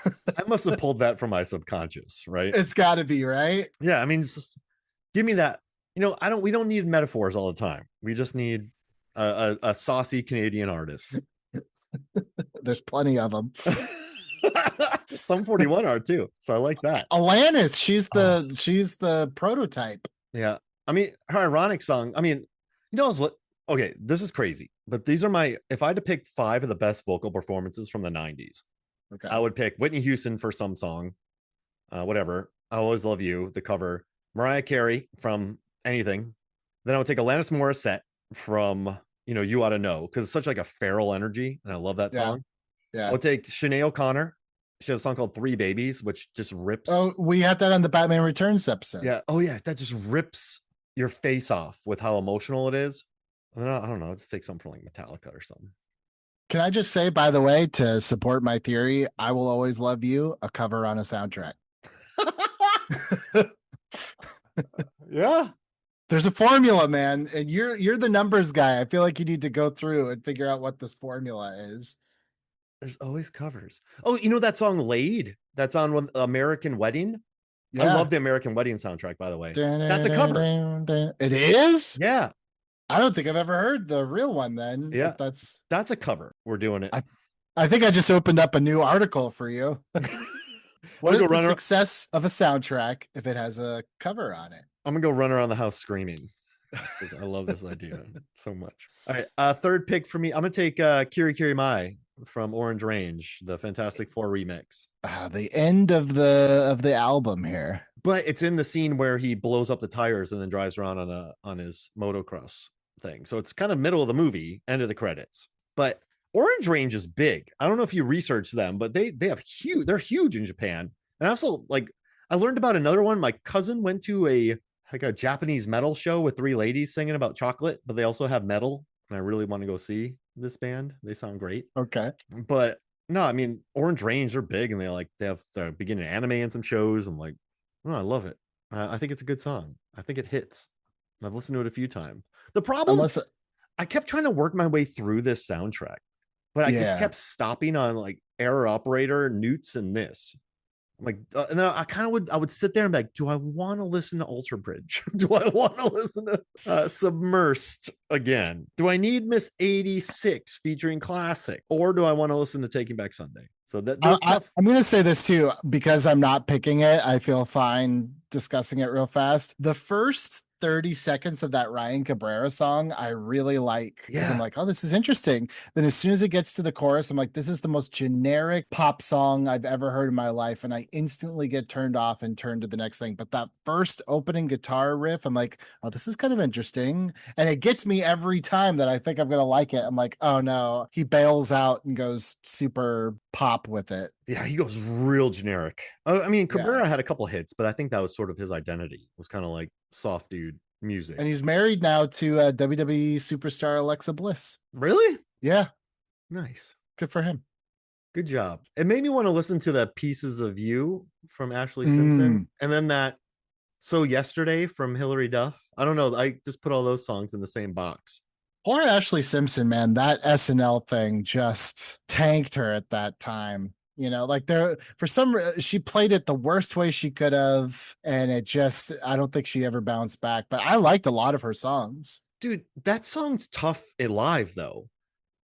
I must have pulled that from my subconscious, right? It's got to be, right? Yeah, I mean, just give me that. We don't need metaphors all the time. We just need a saucy Canadian artist. There's plenty of them. Some 41 are too, so I like that. Alanis, she's the prototype. Yeah, I mean, her ironic song. I mean, okay, this is crazy, but these are my. If I had to pick 5 of the best vocal performances from the '90s, Okay. I would pick Whitney Houston for some song, whatever. I Always Love You, the cover. Mariah Carey from Anything. Then I would take Alanis Morissette from You Ought to Know, because it's such like a feral energy, and I love that song. Yeah. I would take Sinead O'Connor. She has a song called Three Babies, which just rips. Oh, we had that on the Batman Returns episode. Yeah. Oh yeah, that just rips your face off with how emotional it is. And then I don't know, just take something from like Metallica or something. Can I just say, by the way, to support my theory, I Will Always Love You, a cover on a soundtrack. Yeah. There's a formula, man, and you're the numbers guy. I feel like you need to go through and figure out what this formula is. There's always covers. Oh, that song Laid? That's on American Wedding. Yeah. I love the American Wedding soundtrack, by the way. That's a cover. It is? Yeah. I don't think I've ever heard the real one then. Yeah. That's a cover. We're doing it. I think I just opened up a new article for you. What is the success of a soundtrack if it has a cover on it? I'm gonna go run around the house screaming because I love this idea so much. All right, third pick for me. I'm gonna take Kiri Kiri Mai from Orange Range, the Fantastic Four remix. The end of the album here, but it's in the scene where he blows up the tires and then drives around on his motocross thing. So it's kind of middle of the movie, end of the credits. But Orange Range is big. I don't know if you researched them, but they're huge in Japan. And also, like, I learned about another one. My cousin went to a Japanese metal show with 3 ladies singing about chocolate, but they also have metal. And I really want to go see this band. They sound great. Okay. But no, I mean, Orange Range, they're big, and they're beginning anime and some shows. I'm like, oh, I love it. I think it's a good song. I think it hits. I've listened to it a few times. The problem, I kept trying to work my way through this soundtrack, but I just kept stopping on like Error Operator, Newts, and this. Like, and then I would sit there and be like, do I want to listen to Ultra Bridge? Do I want to listen to Submersed again? Do I need Miss 86 featuring Classic, or do I want to listen to Taking Back Sunday? So I'm going to say this too, because I'm not picking it. I feel fine discussing it real fast. The first 30 seconds of that Ryan Cabrera song I really like, because I'm like, oh, this is interesting. Then as soon as it gets to the chorus, I'm like, this is the most generic pop song I've ever heard in my life, and I instantly get turned off and turn to the next thing. But that first opening guitar riff, I'm like, oh, this is kind of interesting, and it gets me every time that I think I'm gonna like it. I'm like, oh no, he bails out and goes super pop with it. Yeah, he goes real generic. I mean, Cabrera had a couple hits, but I think that was sort of his identity. It was kind of like soft dude music. And he's married now to WWE superstar Alexa Bliss. Really? Yeah. Nice. Good for him. Good job. It made me want to listen to the Pieces of You from Ashley Simpson. And then that So Yesterday from Hilary Duff. I don't know. I just put all those songs in the same box. Poor Ashley Simpson, man. That SNL thing just tanked her at that time. You know, like she played it the worst way she could have. And I don't think she ever bounced back, but I liked a lot of her songs. Dude, that song's tough live though.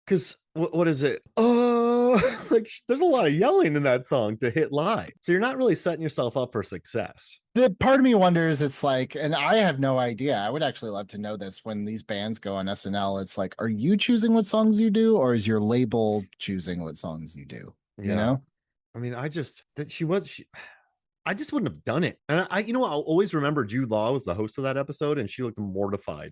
Cause what is it? Oh, like there's a lot of yelling in that song to hit live. So you're not really setting yourself up for success. The part of me wonders, it's like, and I have no idea. I would actually love to know this when these bands go on SNL. It's like, are you choosing what songs you do, or is your label choosing what songs you do? You know? I mean, I just wouldn't have done it. And I'll always remember Jude Law was the host of that episode, and she looked mortified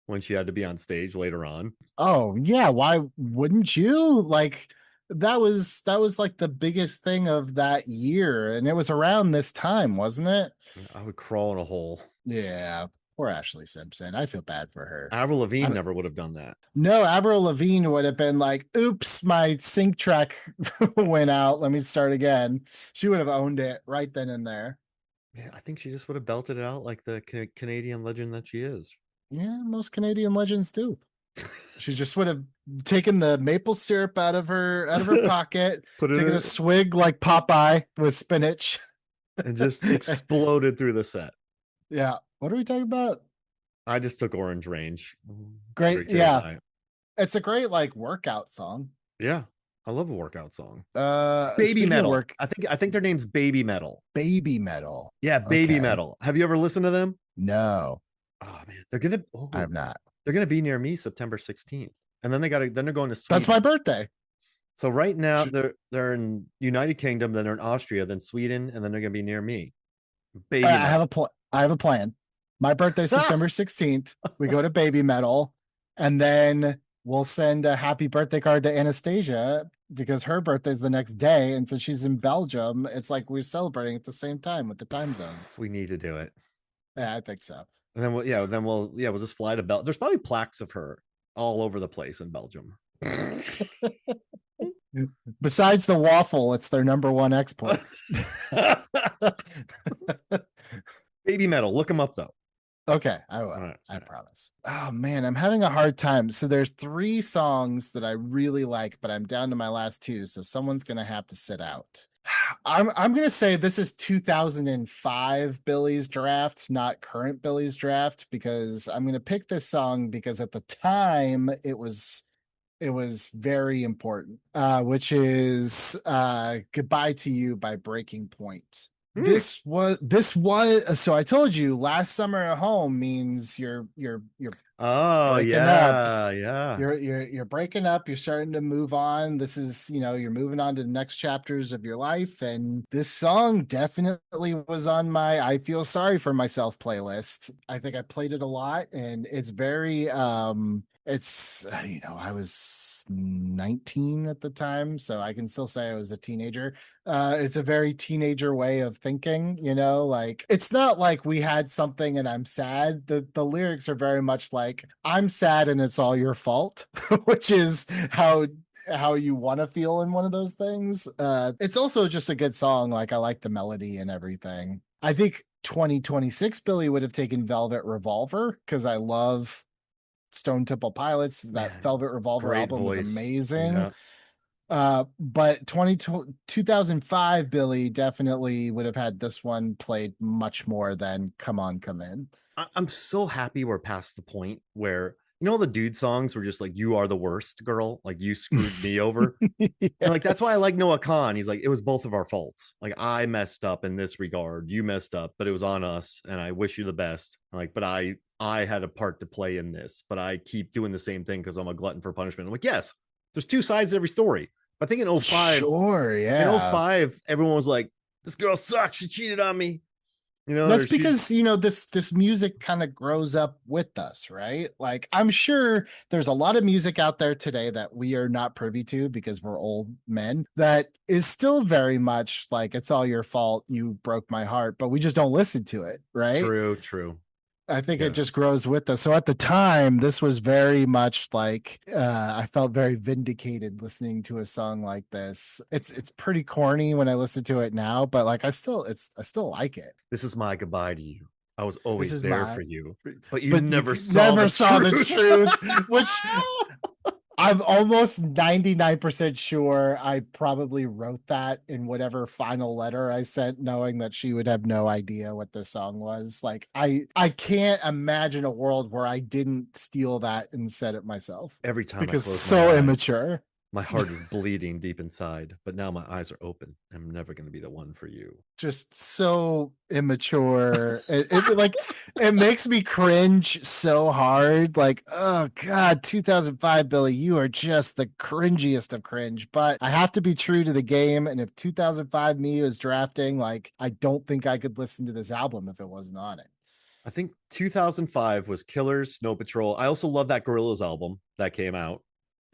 when she had to be on stage later on. Oh yeah, why wouldn't you? Like that was like the biggest thing of that year, and it was around this time, wasn't it? I would crawl in a hole. Yeah, poor Ashley Simpson. I feel bad for her. Avril Lavigne never would have done that. No, Avril Lavigne would have been like, oops, my sync track went out, let me start again. She would have owned it right then and there. Yeah, I think she just would have belted it out like the Canadian legend that she is. Yeah, most Canadian legends do. She just would have taken the maple syrup out of her pocket, Put it taken in a swig like Popeye with spinach. and just exploded through the set. Yeah. What are we talking about? I just took Orange Range. Great. Great Day Yeah. Night. It's a great like workout song. Yeah. I love a workout song. Baby Speaking of Metal. work, I think their name's Baby Metal. Baby Metal. Yeah, Baby Okay. Metal. Have you ever listened to them? No, Oh man, they're gonna I have not. they're gonna be near me September 16th. And then they're going to Sweden. That's my birthday. So right now Should- they're in United Kingdom, then they're in Austria, then Sweden, and then they're gonna be near me. Baby I Metal. have a plan. My birthday's September 16th. We go to Baby Metal, and then we'll send a happy birthday card to Anastasia because her birthday's the next day. And since she's in Belgium, it's like we're celebrating at the same time with the time zones. We need to do it. Yeah, I think so. And then we'll just fly to Belgium. There's probably plaques of her all over the place in Belgium. Besides the waffle, it's their number one export. Baby Metal. Look them up though. Okay, I will. All I right. promise. Oh man, I'm having a hard time. So there's 3 songs that I really like, but I'm down to my last 2, so someone's gonna have to sit out. I'm gonna say this is 2005 Billy's draft, not current Billy's draft, because I'm gonna pick this song because at the time it was very important, which is Goodbye to You by Breaking Point. This was so I told you last summer at home means you're Oh breaking yeah, yeah. you're breaking up, you're starting to move on. This is, you're moving on to the next chapters of your life, and this song definitely was on my I Feel Sorry for Myself playlist. I think I played it a lot, and it's very it's I was 19 at the time, so I can still say I was a teenager. It's a very teenager way of thinking, like it's not like we had something and I'm sad. The lyrics are very much like I'm sad and it's all your fault, which is how you want to feel in one of those things. It's also just a good song. Like I like the melody and everything. I think 2026 Billy would have taken Velvet Revolver because I love Stone Temple Pilots. That Velvet Revolver album was amazing. Yeah. But 2005 Billy definitely would have had this one played much more than Come On Come In. I'm so happy we're past the point where the dude songs were just like, you are the worst girl, like you screwed me over. Yes. And like that's why I like Noah Khan. He's like, it was both of our faults. Like I messed up in this regard, you messed up, but it was on us, and I wish you the best. Like, but I had a part to play in this, but I keep doing the same thing because I'm a glutton for punishment. I'm like, yes, there's 2 sides to every story. I think in 05, sure, yeah. in 05, everyone was like, this girl sucks, she cheated on me. That's because this music kind of grows up with us, right? Like I'm sure there's a lot of music out there today that we are not privy to because we're old men that is still very much like it's all your fault, you broke my heart, but we just don't listen to it, right? True. I think it just grows with us. So at the time, this was very much like I felt very vindicated listening to a song like this. It's pretty corny when I listen to it now, but like I still like it. This is my goodbye to you. I was always there for you, but you But never saw the truth, which I'm almost 99% sure I probably wrote that in whatever final letter I sent, knowing that she would have no idea what the song was. Like I can't imagine a world where I didn't steal that and said it myself. Every time because I close so my eyes, immature. my heart is bleeding deep inside, but now my eyes are open. I'm never going to be the one for you. Just so immature. It makes me cringe so hard. Like, oh God, 2005 Billy, you are just the cringiest of cringe. But I have to be true to the game. And if 2005 me was drafting, like, I don't think I could listen to this album if it wasn't on it. I think 2005 was Killers, Snow Patrol. I also love that Gorillaz album that came out.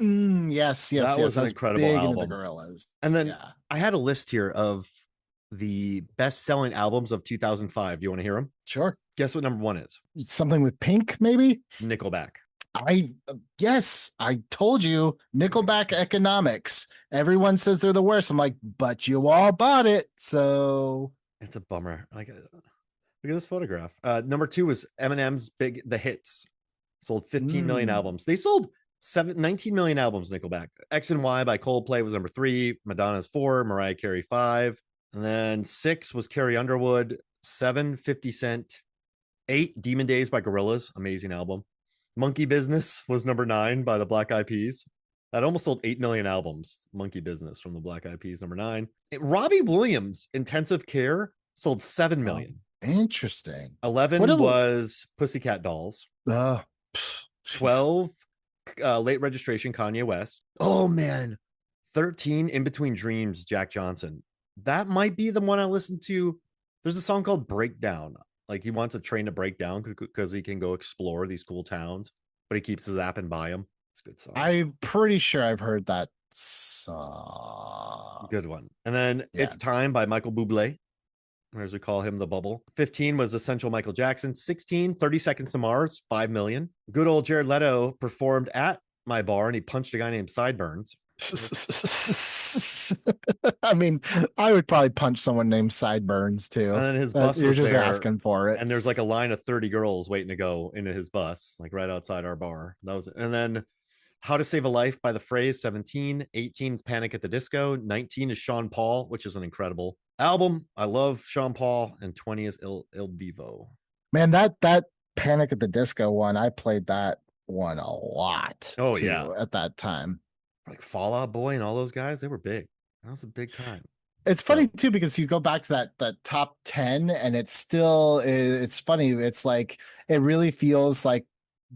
Yes. That was an incredible album. Into the Gorillaz. And then I had a list here of the best-selling albums of 2005. Do you want to hear them? Sure. Guess what number 1 is? Something with Pink, maybe? Nickelback. Yes, I told you, Nickelback Economics. Everyone says they're the worst. I'm like, but you all bought it, so it's a bummer. Look at this photograph. Number 2 was Eminem's The Hits. sold 15 million albums. They sold 19 million albums, Nickelback. X and Y by Coldplay was number 3, Madonna's 4, Mariah Carey 5, and then 6 was Carrie Underwood, 7, 50 Cent, 8, Demon Days by Gorillaz, amazing album. Monkey Business was number 9 by the Black Eyed Peas. That almost sold 8 million albums. Monkey Business from the Black Eyed Peas, number 9. Robbie Williams, Intensive Care, sold 7 million. Interesting. 11 was Pussycat Dolls. 12, Late Registration, Kanye West. Oh, man. 13, In Between Dreams, Jack Johnson. That might be the one I listened to. There's a song called Breakdown. Like, he wants a train to break down because he can go explore these cool towns, but he keeps his zapping by him. It's a good song. I'm pretty sure I've heard that song. Good one. And then It's Time by Michael Bublé, or as we call him, The Bubble. 15 was Essential Michael Jackson. 16, 30 Seconds to Mars, 5 million. Good old Jared Leto performed at my bar, and he punched a guy named Sideburns. I mean, I would probably punch someone named Sideburns too. And then his bus You're was just there, asking for it. and there's like a line of 30 girls waiting to go into his bus, like right outside our bar. That was it. And then How to Save a Life by The Phrase, 17. 18 is Panic at the Disco. 19 is Sean Paul, which is an incredible album. I love Sean Paul. And 20 is Il Divo. Man, that Panic at the Disco one, I played that one a lot. Oh, yeah. At that time. Like Fall Out Boy and all those guys, they were big. That was a big time. It's funny too, because you go back to that top 10 and it's funny. It's like, it really feels like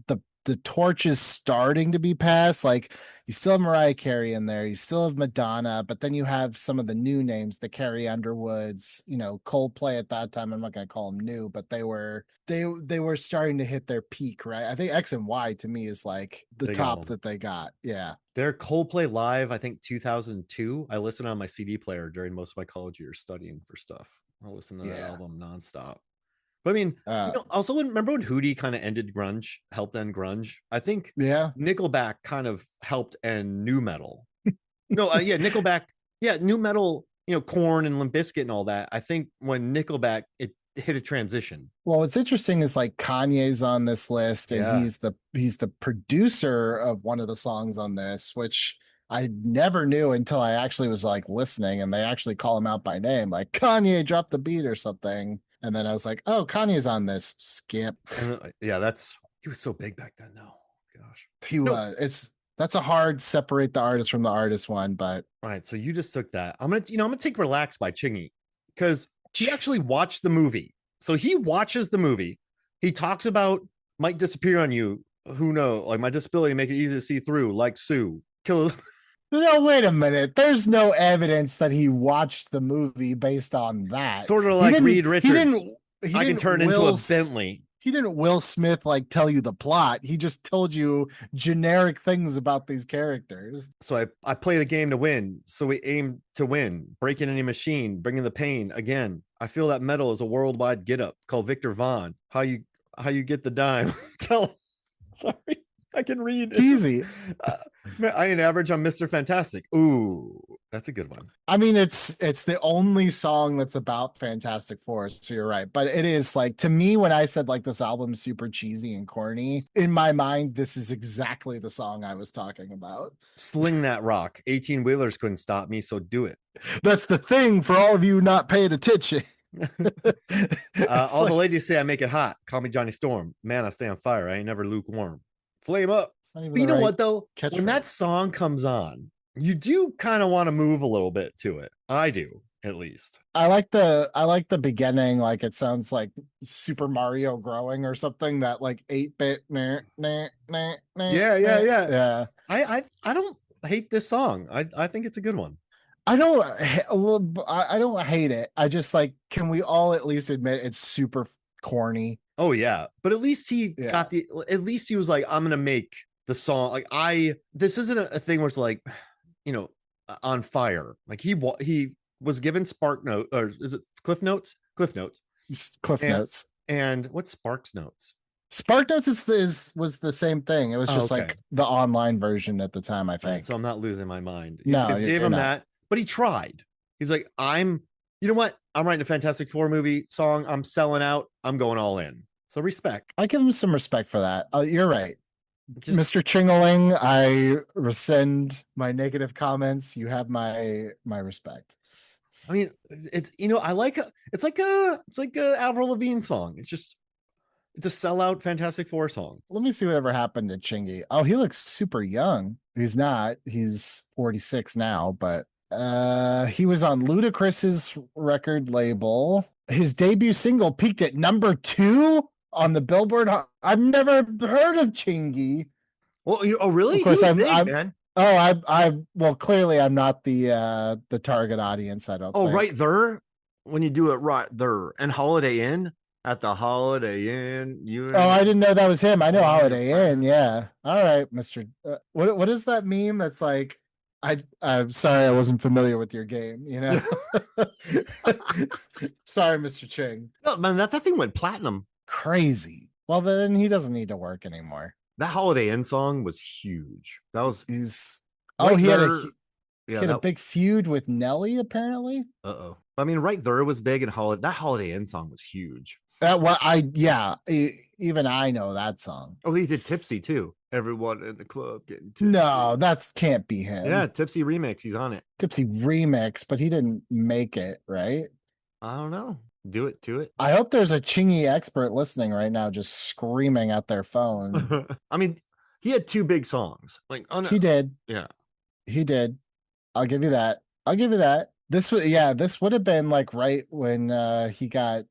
the torch is starting to be passed. Like, you still have Mariah Carey in there, you still have Madonna, but then you have some of the new names, the Carrie Underwoods, Coldplay at that time. I'm not going to call them new, but they were starting to hit their peak, right? I think X and Y to me is like the top that they got. Yeah. Their Coldplay Live, I think 2002. I listened on my CD player during most of my college years studying for stuff. I listened to that album nonstop. But I mean, also remember when Hootie kind of ended grunge, helped end grunge? I think Nickelback kind of helped end nu metal. Nickelback, nu metal, Korn and Limp Bizkit and all that. I think when Nickelback, it hit a transition. Well, what's interesting is like Kanye's on this list, and he's the producer of one of the songs on this, which I never knew until I actually was like listening, and they actually call him out by name, like Kanye dropped the beat or something. And then I was like, oh, Kanye's on this. Skip. He was so big back then, though. Gosh. He was. That's a hard separate the artist from the artist one, but. All right. So you just took that. I'm gonna take Relax by Chingy, because he actually watched the movie. So he watches the movie. He talks about might disappear on you. Who knows? Like, my disability make it easy to see through, like Sue. Kill. No, wait a minute. There's no evidence that he watched the movie based on that. Sort of like Reed Richards. I can turn into a Bentley. He didn't Will Smith like tell you the plot. He just told you generic things about these characters. So I play the game to win. So we aim to win. Breaking any machine, bringing the pain again. I feel that metal is a worldwide get up called Victor Vaughn. How you get the dime? Sorry. I can read. Easy. I ain't average. I'm Mr. Fantastic. Ooh, that's a good one. I mean, it's the only song that's about Fantastic Four, so you're right. But it is like, to me, when I said like this album's super cheesy and corny, in my mind, this is exactly the song I was talking about. Sling that rock. 18 wheelers couldn't stop me, so do it. That's the thing for all of you not paying attention. All the ladies say I make it hot. Call me Johnny Storm. Man, I stay on fire. I ain't never lukewarm. Flame up. But you know what, though? When that song comes on, you do kind of want to move a little bit to it. I do, at least. I like the beginning. Like, it sounds like Super Mario growing or something. That like 8-bit. Yeah. I don't hate this song. I think it's a good one. I don't hate it. I just like, can we all at least admit it's super corny? Oh yeah, but at least he got at least he was like, I'm gonna make the song. Like, this isn't a thing where it's like, on fire. Like, he was given Spark Note, or is it Cliff Notes? Cliff Notes. Notes. And what's Sparks Notes? Spark Notes was the same thing. It was just like the online version at the time, I think. So I'm not losing my mind. No, he gave him that, but he tried. He's like, you know what? I'm writing a Fantastic Four movie song. I'm selling out. I'm going all in. So respect. I give him some respect for that. You're right. Just Mr. Chingaling, I rescind my negative comments. You have my respect. I mean, it's I like it's like a Avril Lavigne song. It's a sellout Fantastic Four song. Let me see whatever happened to Chingy. Oh, he looks super young. He's not. He's 46 now, but he was on Ludacris's record label. His debut single peaked at number 2 on the Billboard. I've never heard of Chingy. Well, oh really? Of course, He was big, man. Oh, well, clearly I'm not the target audience. I don't. Oh, think. right there. When you do it right there, and Holiday Inn at the Holiday Inn. Oh, I didn't know that was him. I know Oh, Holiday you're Inn. Yeah. All right, Mister. What is that meme? That's like, I'm sorry, I wasn't familiar with your game. You know. Sorry, Mr. Ching. No, man, that thing went platinum. Crazy. Well, then he doesn't need to work anymore. That Holiday Inn song was huge. That was He's. right Oh, he there, had a. He yeah, had a big feud with Nelly, apparently. Uh-oh. I mean, right there was big, and that Holiday Inn song was huge. Even I know that song. Oh, he did Tipsy too. Everyone in the club getting tipsy. No, that can't be him. Yeah, Tipsy remix. He's on it. Tipsy remix, but he didn't make it, right? I don't know. Do it to it. I hope there's a Chingy expert listening right now, just screaming at their phone. I mean, he had 2 big songs. Like, oh no. He did. Yeah, He did. I'll give you that. This would have been like right when he got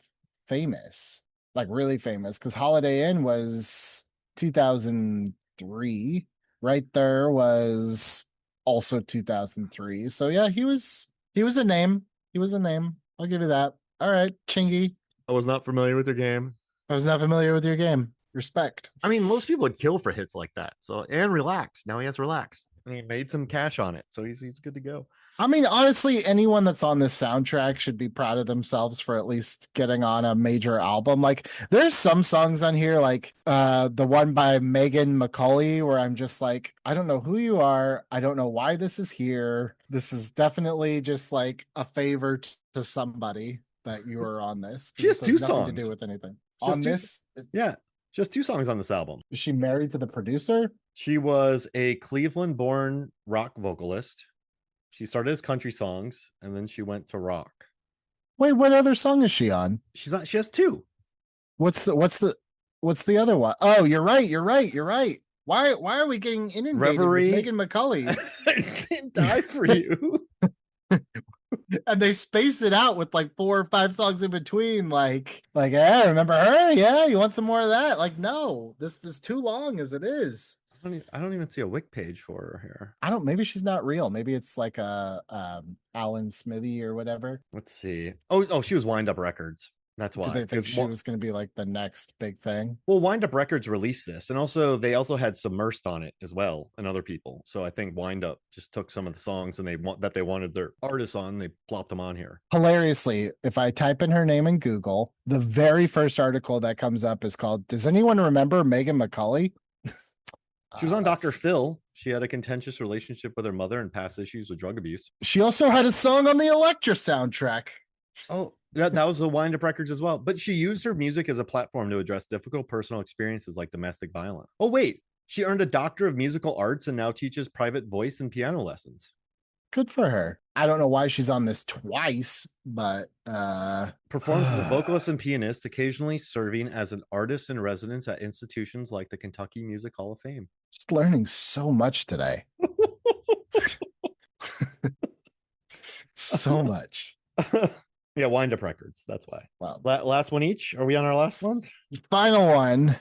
famous, like really famous, because Holiday Inn was 2003. Right there was also 2003. So yeah, he was a name. He was a name. I'll give you that. All right, Chingy. I was not familiar with their game. I was not familiar with your game. Respect. I mean, most people would kill for hits like that. So, and Relax. Now he has Relax. And he made some cash on it. So he's good to go. I mean, honestly, anyone that's on this soundtrack should be proud of themselves for at least getting on a major album. Like, there's some songs on here, like the one by Megan McCauley, where I'm just like, I don't know who you are. I don't know why this is here. This is definitely just like a favor to somebody that you are on this. She has 2 nothing songs to do with anything. She has On 2 this, Yeah, she has 2 songs on this album. is she married to the producer? She was a Cleveland-born rock vocalist. She started as country songs, and then she went to rock. Wait, what other song is she on? She's not. She has 2. What's the other one? Oh, you're right. Why are we getting inundated Reverie. with Megan McCauley? I didn't die for you. And they space it out with like 4 or 5 songs in between. Like, yeah, remember her? Yeah, you want some more of that? Like, no, this is too long as it is. I don't even see a Wiki page for her here. Maybe she's not real. Maybe it's like a Alan Smithy or whatever. Let's see. Oh, she was Wind Up Records. That's why. Did they think she was going to be like the next big thing? Well, Wind Up Records released this, and they also had Submersed on it as well, and other people. So I think Wind Up just took some of the songs and they wanted their artists on. They plopped them on here. Hilariously, if I type in her name in Google, the very first article that comes up is called "Does anyone remember Megan McCauley?" She was on Dr. Phil. She had a contentious relationship with her mother and past issues with drug abuse. She also had a song on the Elektra soundtrack. Oh, that was the Wind Up Records as well. But she used her music as a platform to address difficult personal experiences like domestic violence. Oh, wait. She earned a Doctor of Musical Arts and now teaches private voice and piano lessons. Good for her. I don't know why she's on this twice, but performs as a vocalist and pianist, occasionally serving as an artist in residence at institutions like the Kentucky Music Hall of Fame. Just learning so much today. So much. Yeah, Wind Up Records. That's why. Wow. Last one each. Are we on our last ones? Final one.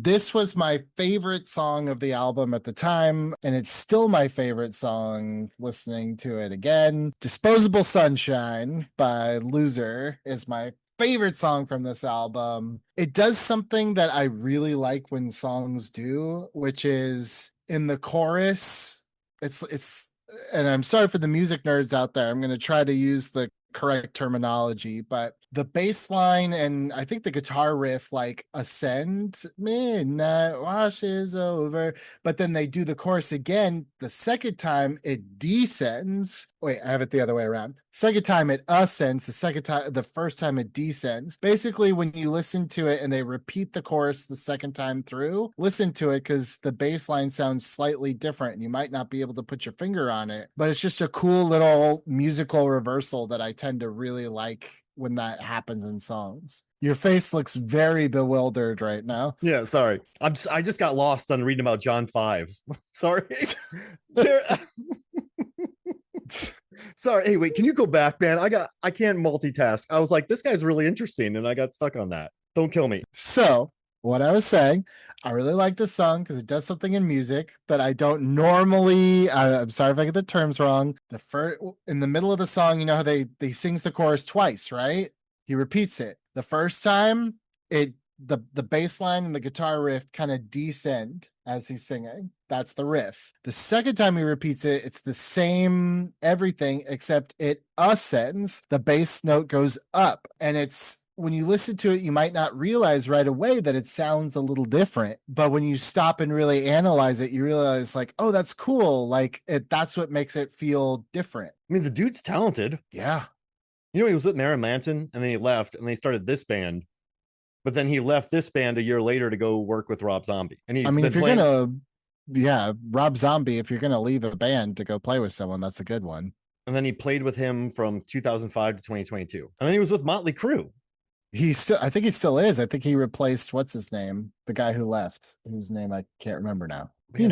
This was my favorite song of the album at the time, and it's still my favorite song listening to it again. Disposable Sunshine by Loser is my favorite song from this album. It does something that I really like when songs do, which is in the chorus. It's and I'm sorry for the music nerds out there. I'm going to try to use the correct terminology, but the bass line and I think the guitar riff like ascend, midnight washes over, but then they do the chorus again. The second time it descends. Wait, I have it the other way around. Second time it ascends, the first time it descends. Basically, when you listen to it and they repeat the chorus the second time through, listen to it because the bass line sounds slightly different and you might not be able to put your finger on it, but it's just a cool little musical reversal that I tend to really like when that happens in songs. Your face looks very bewildered right now. Yeah, sorry. I just got lost on reading about John 5. Sorry. Sorry. Hey, wait, can you go back, man? I can't multitask. I was like, this guy's really interesting, and I got stuck on that. Don't kill me. So, what I was saying, I really like this song because it does something in music that I don't normally. I'm sorry if I get the terms wrong. The first in the middle of the song, you know how they sings the chorus twice, right? He repeats it. The first time, the bass line and the guitar riff kind of descend as he's singing. That's the riff. The second time he repeats it, it's the same everything except it ascends. The bass note goes up, and it's when you listen to it, you might not realize right away that it sounds a little different. But when you stop and really analyze it, you realize like, oh, that's cool. Like that's what makes it feel different. I mean, the dude's talented. Yeah. You know, he was with Marilyn Manson, and then he left, and they started this band. But then he left this band a year later to go work with Rob Zombie. And he's if you're Rob Zombie, if you're gonna leave a band to go play with someone, that's a good one. And then he played with him from 2005 to 2022. And then he was with Motley Crue. I think he still is. I think he replaced what's his name, the guy who left, whose name I can't remember now. The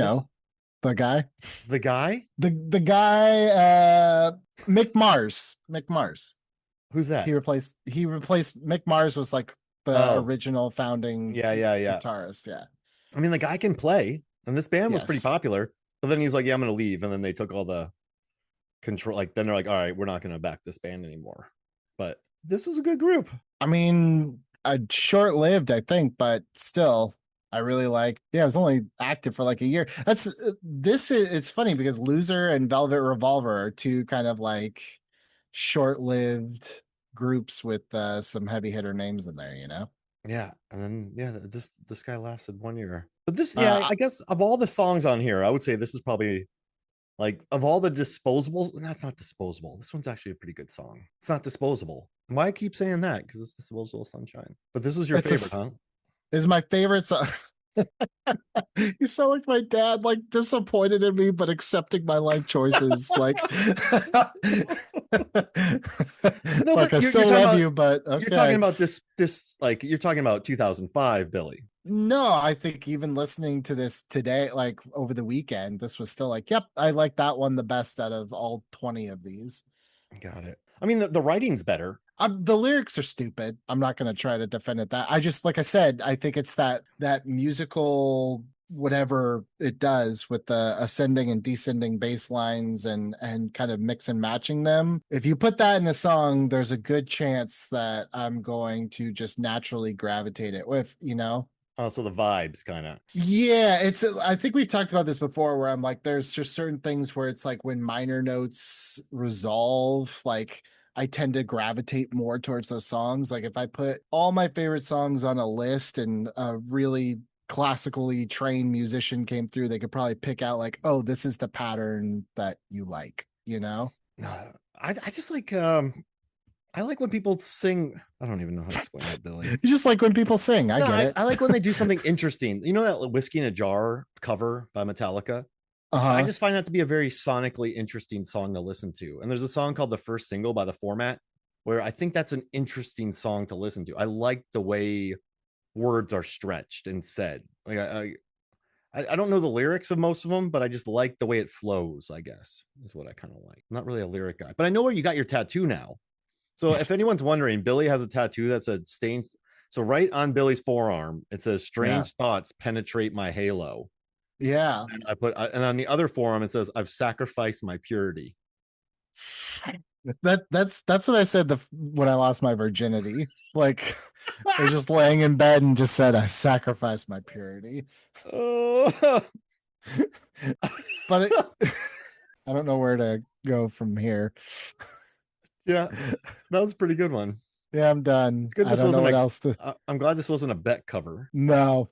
guy, the guy, Mick Mars. Who's that? He replaced Mick Mars was like the original founding guitarist. Yeah. I mean, the guy can play, and this band was pretty popular. But then he's like, "Yeah, I'm going to leave," and then they took all the control. Like then they're like, "All right, we're not going to back this band anymore." But this is a good group. I mean, short-lived, I think, but still, I really like. Yeah, it was only active for like a year. It's funny because Loser and Velvet Revolver are two kind of like short-lived groups with some heavy hitter names in there, you know? Yeah, and then this guy lasted 1 year. But this, I guess of all the songs on here, I would say this is probably like of all the disposables. That's not disposable. This one's actually a pretty good song. It's not disposable. Why I keep saying that? Because it's Disposable Sunshine. But this was your favorite, huh? This is my favorite song. You sound like my dad, like disappointed in me, but accepting my life choices. Like, no, like I still love you, but okay. You're talking about this, like you're talking about 2005, Billy. No, I think even listening to this today, like over the weekend, this was still like, yep, I like that one the best out of all 20 of these. Got it. I mean, the writing's better. The lyrics are stupid. I'm not going to try to defend it. That I just, like I said, I think it's that musical whatever it does with the ascending and descending bass lines and kind of mix and matching them. If you put that in a song, there's a good chance that I'm going to just naturally gravitate it with, you know. Oh, so the vibes kind of. Yeah, I think we've talked about this before where I'm like, there's just certain things where it's like when minor notes resolve, like I tend to gravitate more towards those songs. Like if I put all my favorite songs on a list and a really classically trained musician came through, they could probably pick out like, oh, this is the pattern that you like, you know? I just like I like when people sing. I don't even know how to explain that, Billy. You just like when people sing. I get it. I like when they do something interesting. You know that Whiskey in a Jar cover by Metallica? I just find that to be a very sonically interesting song to listen to. And there's a song called The First Single by The Format, where I think that's an interesting song to listen to. I like the way words are stretched and said. Like I don't know the lyrics of most of them, but I just like the way it flows, I guess, is what I kind of like. I'm not really a lyric guy, but I know where you got your tattoo now. So if anyone's wondering, Billy has a tattoo that said stains. So right on Billy's forearm, it says strange thoughts penetrate my halo. Yeah. And and on the other forearm, it says I've sacrificed my purity. That's what I said when I lost my virginity. Like I was just laying in bed and just said I sacrificed my purity. But I don't know where to go from here. Yeah, that was a pretty good one. Yeah, I'm done. It's good I this don't know wasn't what a. else to. I'm glad this wasn't a bet cover. No.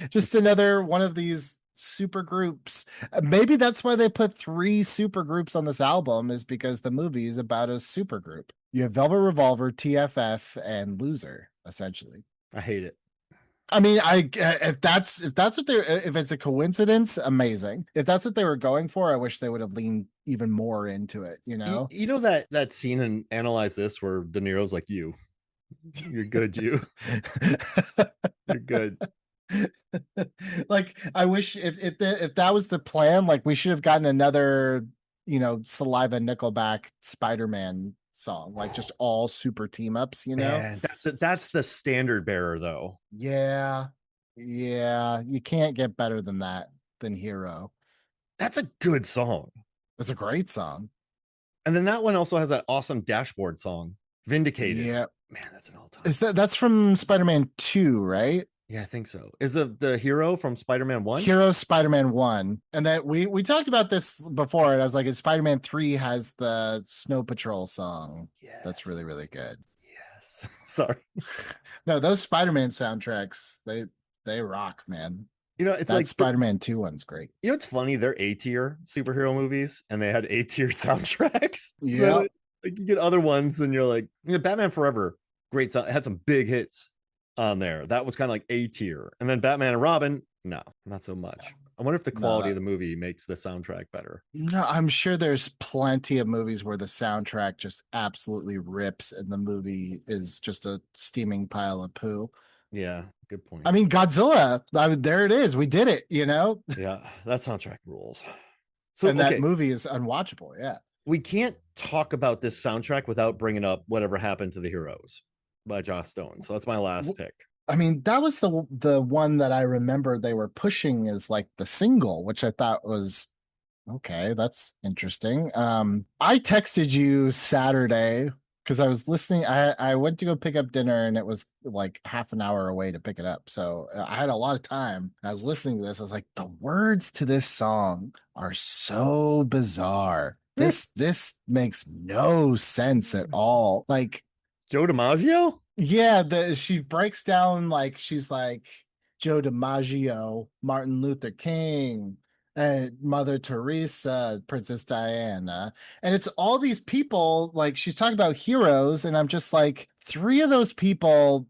Just another one of these super groups. Maybe that's why they put 3 super groups on this album, is because the movie is about a super group. You have Velvet Revolver, TFF, and Loser, essentially. I hate it. I mean, if that's what they're, if it's a coincidence, amazing. If that's what they were going for, I wish they would have leaned even more into it. You know, You know that scene in Analyze This where De Niro's like, you're good, you're good. Like, I wish if that was the plan, like we should have gotten another, Saliva Nickelback Spider-Man song, like just all super team ups. Man, that's the standard bearer though. Yeah, you can't get better than that, than Hero. That's a good song. It's a great song. And then that one also has that awesome dashboard song, Vindicated. Yeah, Man, that's an all time. that's from Spider-Man 2, right? Yeah, I think so. Is the hero from Spider-Man 1? Hero Spider-Man 1. And that we talked about this before, and I was like, Spider-Man 3 has the Snow Patrol song. Yes. That's really, really good. Yes. Sorry. No, those Spider-Man soundtracks, they rock, man. It's that like Spider-Man 2 one's great. It's funny, they're A-tier superhero movies and they had A-tier soundtracks. Yeah. Like you get other ones and you're like, Batman Forever, great sound. It had some big hits on there. That was kind of like A-tier. And then Batman and Robin, no, not so much. I wonder if the quality of the movie makes the soundtrack better. No, I'm sure there's plenty of movies where the soundtrack just absolutely rips and the movie is just a steaming pile of poo. Yeah, good point. I mean, Godzilla, there it is. We did it, Yeah, that soundtrack rules. So, and that movie is unwatchable. Yeah. We can't talk about this soundtrack without bringing up Whatever Happened to the Heroes by Joss Stone. So that's my last pick. I mean, that was the one that I remember they were pushing as like the single, which I thought was okay. That's interesting. I texted you Saturday because I was listening. I went to go pick up dinner and it was like half an hour away to pick it up. So I had a lot of time. I was listening to this. I was like, the words to this song are so bizarre. This makes no sense at all. Like Joe DiMaggio? Yeah, she breaks down like she's like Joe DiMaggio, Martin Luther King, and Mother Teresa, Princess Diana. And it's all these people, like she's talking about heroes, and I'm just like, 3 of those people,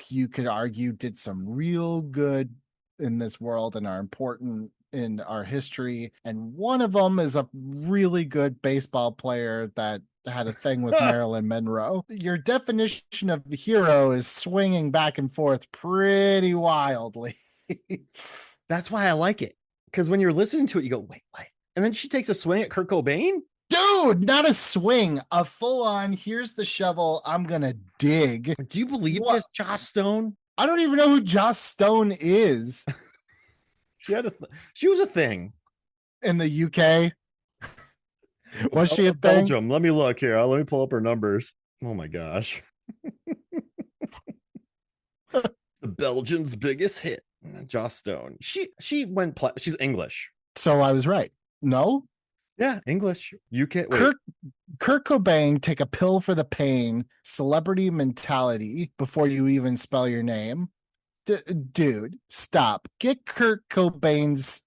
you could argue, did some real good in this world and are important in our history. And one of them is a really good baseball player that had a thing with Marilyn Monroe. Your definition of the hero is swinging back and forth pretty wildly. That's why I like it. Because when you're listening to it, you go, wait, what? And then she takes a swing at Kurt Cobain? Dude, not a swing, a full-on, here's the shovel, I'm gonna dig. Do you believe this, Joss Stone? I don't even know who Joss Stone is. She was a thing. In the UK? Was she a thing? Belgium. Let me look here. Let me pull up her numbers. Oh my gosh. The Belgians' biggest hit, Joss Stone. She went. She's English. So I was right. No. Yeah, English. UK. Wait. Kurt Cobain, take a pill for the pain. Celebrity mentality before you even spell your name. Dude, stop. Get Kurt Cobain's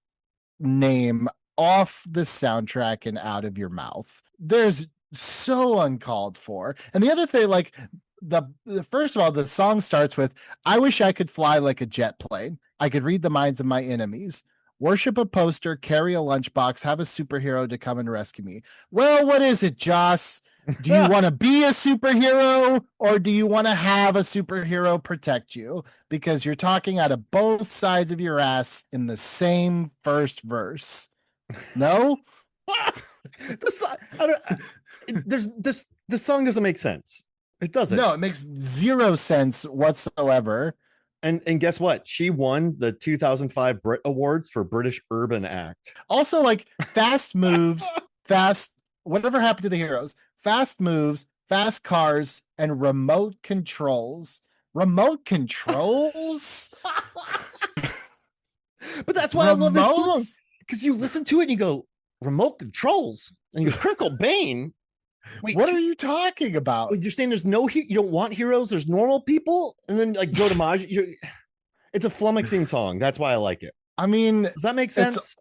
name off the soundtrack and out of your mouth. There's so uncalled for. And the other thing, like the first of all, the song starts with, I wish I could fly like a jet plane. I could read the minds of my enemies. Worship a poster, carry a lunchbox, have a superhero to come and rescue me. Well, what is it, Joss? Do you want to be a superhero or do you want to have a superhero protect you? Because you're talking out of both sides of your ass in the same first verse. No? The song doesn't make sense. It doesn't. No, it makes zero sense whatsoever. And guess what? She won the 2005 Brit Awards for British Urban Act. Also, like fast moves, whatever happened to the heroes? Fast moves, fast cars, and remote controls. Remote controls? But that's why I love this song. Because you listen to it and you go, remote controls. And you go, Kurt Cobain. Wait, What are you talking about? you're saying there's no you don't want heroes? There's normal people, and then like Joe DiMaggio. It's a flummoxing song. That's why I like it. I mean, Does that make it's sense?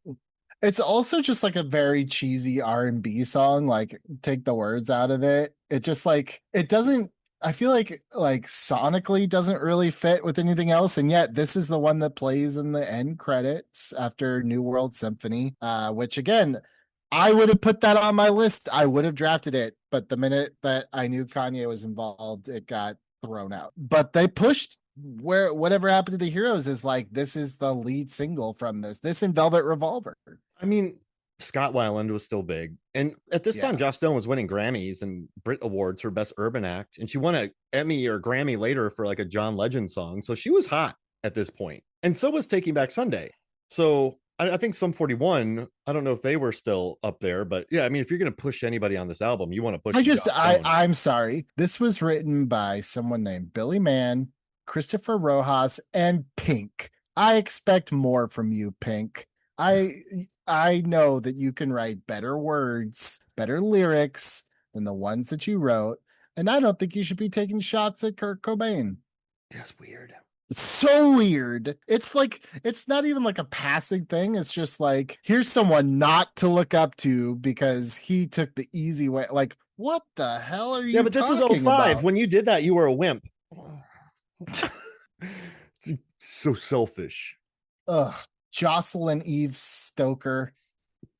it's also just like a very cheesy R&B song. Like, take the words out of it. It just like it doesn't. I feel like sonically doesn't really fit with anything else, and yet this is the one that plays in the end credits after New World Symphony. Which again, I would have put that on my list. I would have drafted it, but the minute that I knew Kanye was involved, it got thrown out. But they pushed where whatever happened to the heroes is like this is the lead single from this and Velvet Revolver. I mean, Scott Weiland was still big, and at this time, Yeah. Joss Stone was winning Grammys and Brit Awards for Best Urban Act, and she won an Emmy or Grammy later for like a John Legend song. So she was hot at this point, and so was Taking Back Sunday. So I think Sum 41. I don't know if they were still up there, but yeah, I mean, if you're going to push anybody on this album, you want to push. Joss Stone. I'm sorry. This was written by someone named Billy Mann, Christopher Rojas, and Pink. I expect more from you, Pink. I know that you can write better words, better lyrics than the ones that you wrote, and I don't think you should be taking shots at Kurt Cobain. That's weird. It's so weird. It's like it's not even like a passing thing. It's just like here's someone not to look up to because he took the easy way. Like, what the hell are you? Yeah, but this was talking 05. about? When you did that, you were a wimp. So selfish. Ugh, Jocelyn Eve Stoker,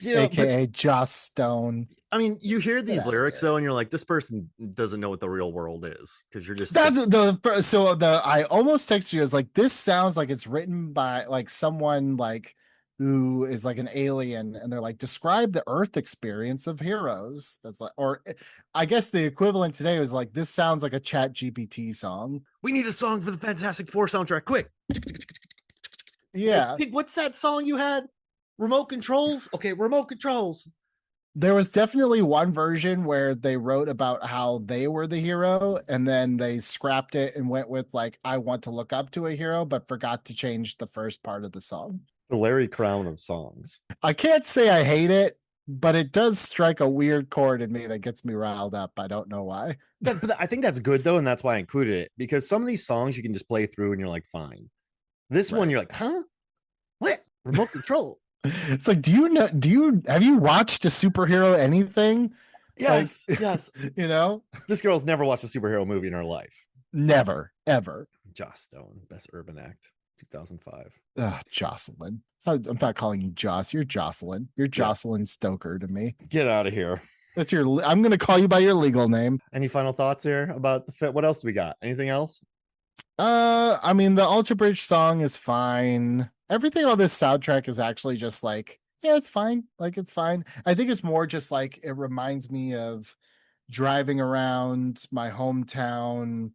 You know, aka Joss Stone. I mean, you hear these outta lyrics here. though, and you're like, this person doesn't know what the real world is because you're just That's I almost texted you. I was like, this sounds like it's written by like someone like who is like an alien, and they're like, describe the Earth experience of heroes. That's like, or I guess the equivalent today was like, this sounds like a Chat GPT song. we need a song for the Fantastic Four soundtrack, quick. Yeah. Hey, what's that song you had? Remote controls? Okay, remote controls. There was definitely one version where they wrote about how they were the hero, and then they scrapped it and went with like, I want to look up to a hero, but forgot to change the first part of the song. The Larry Crown of songs. I can't say I hate it, but it does strike a weird chord in me that gets me riled up. I don't know why. But I think that's good though, and that's why I included it, because some of these songs you can just play through and you're like, fine. This one, Right. you're like, huh? What? Remote control. It's like, have you watched a superhero anything? Yes, Like, yes. You know, This girl's never watched a superhero movie in her life. never, ever. Joss Stone, Best Urban Act, 2005. Ugh, Jocelyn. I'm not calling you Joss. You're Jocelyn. You're Jocelyn Stoker to me. Get out of here. That's I'm going to call you by your legal name. Any final thoughts here about the fit? What else do we got? Anything else? I mean, the Alter Bridge song is fine. Everything on this soundtrack is actually just like, yeah, it's fine. Like, it's fine. I think it's more just like it reminds me of driving around my hometown,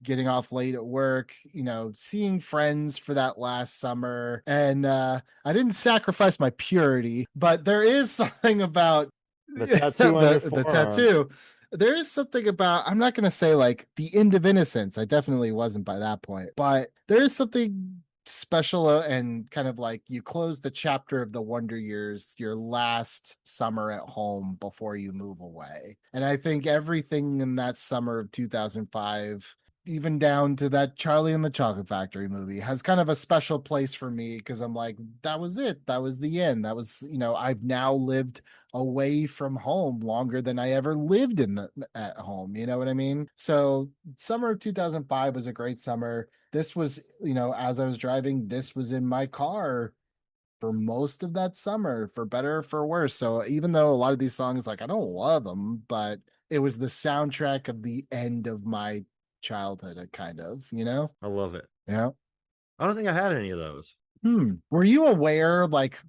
getting off late at work, seeing friends for that last summer. And I didn't sacrifice my purity, but there is something about The tattoo on your the forearm. tattoo. There is something about, I'm not going to say like the end of innocence. I definitely wasn't by that point, but there is something special and kind of like you close the chapter of the Wonder Years, your last summer at home before you move away. And I think everything in that summer of 2005, even down to that Charlie and the Chocolate Factory movie, has kind of a special place for me because I'm like, that was it. That was the end. That was, I've now lived away from home longer than I ever lived at home. You know what I mean? So summer of 2005 was a great summer. This was, as I was driving, this was in my car for most of that summer, for better or for worse. So even though a lot of these songs, like, I don't love them, but it was the soundtrack of the end of my childhood, kind of, I love it. Yeah. I don't think I had any of those. Were you aware, like,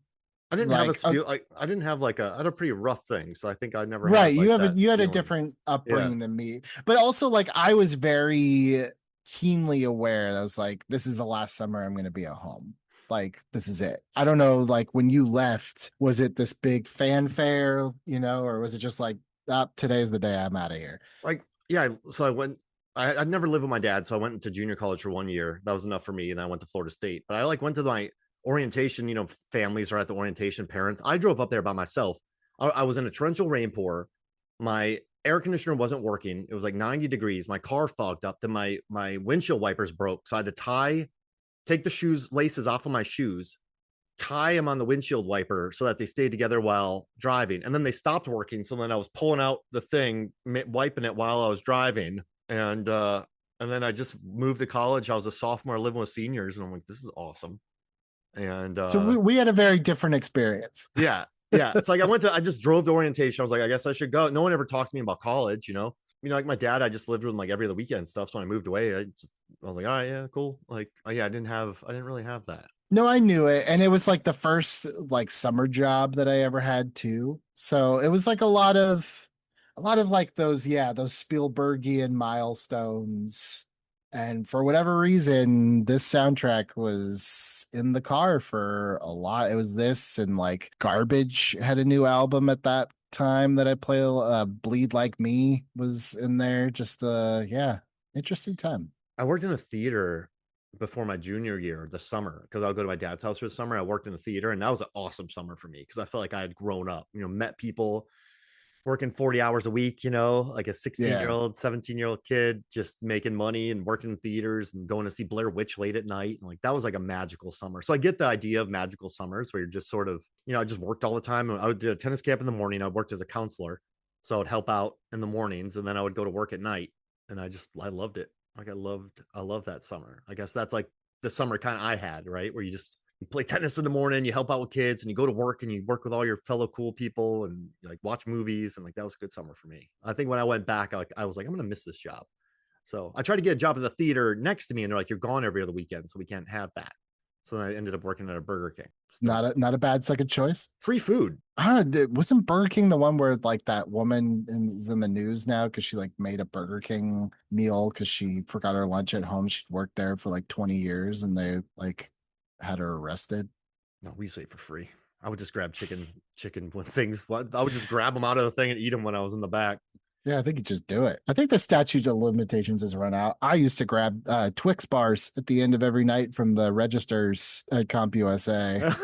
I didn't like, have a feel like I didn't have like I had a pretty rough thing, so I think I never right, had, like, you had a feeling. different upbringing than me, but also like I was very keenly aware that I was like, this is the last summer I'm going to be at home. Like, this is it. I don't know, like, when you left, was it this big fanfare, or was it just like, today's the day I'm out of here? Like, yeah, so I went. I'd never lived with my dad, so I went to junior college for 1 year. That was enough for me, and I went to Florida State. But I went to my orientation. Families are at the orientation. Parents. I drove up there by myself. I was in a torrential rainpour. My air conditioner wasn't working. It was like 90 degrees. My car fogged up. Then my windshield wipers broke. So I had to take the shoes laces off of my shoes, tie them on the windshield wiper so that they stayed together while driving. And then they stopped working. So then I was pulling out the thing, wiping it while I was driving. And then I just moved to college. I was a sophomore living with seniors, and I'm like, this is awesome. And So we had a very different experience. yeah, yeah. It's like I just drove to orientation. I was like, I guess I should go. No one ever talked to me about college, like my dad, I just lived with him like every other weekend stuff. So when I moved away, I was like, all right, yeah, cool. Like, oh yeah, I didn't really have that. No, I knew it. And it was like the first like summer job that I ever had too. So it was like a lot of like those Spielbergian milestones. And for whatever reason, this soundtrack was in the car for a lot. It was this and like Garbage had a new album at that time that I play. Bleed Like Me was in there. Just interesting time. I worked in a theater before my junior year, the summer, because I'll go to my dad's house for the summer. I worked in a theater, and that was an awesome summer for me because I felt like I had grown up, met people, working 40 hours a week, like a 16-year-old, 17-year-old kid, just making money and working in theaters and going to see Blair Witch late at night. And like, that was like a magical summer. So I get the idea of magical summers where you're just sort of, I just worked all the time. I would do a tennis camp in the morning. I worked as a counselor. So I would help out in the mornings, and then I would go to work at night. And I loved it. Like I love that summer. I guess that's like the summer kind of I had, right? Where you play tennis in the morning, you help out with kids, and you go to work and you work with all your fellow cool people and like watch movies. And like, that was a good summer for me. I think when I went back, I was like, I'm going to miss this job. So I tried to get a job at the theater next to me, and they're like, you're gone every other weekend, so we can't have that. So then I ended up working at a Burger King. Not a bad second choice. Free food. I don't know. Wasn't Burger King the one where like that woman is in the news now because she like made a Burger King meal because she forgot her lunch at home? She worked there for like 20 years and they like had her arrested. No, we say for free. I would just grab chicken when I would just grab them out of the thing and eat them when I was in the back. Yeah, I think you just do it. I think the statute of limitations has run out. I used to grab Twix bars at the end of every night from the registers at CompUSA.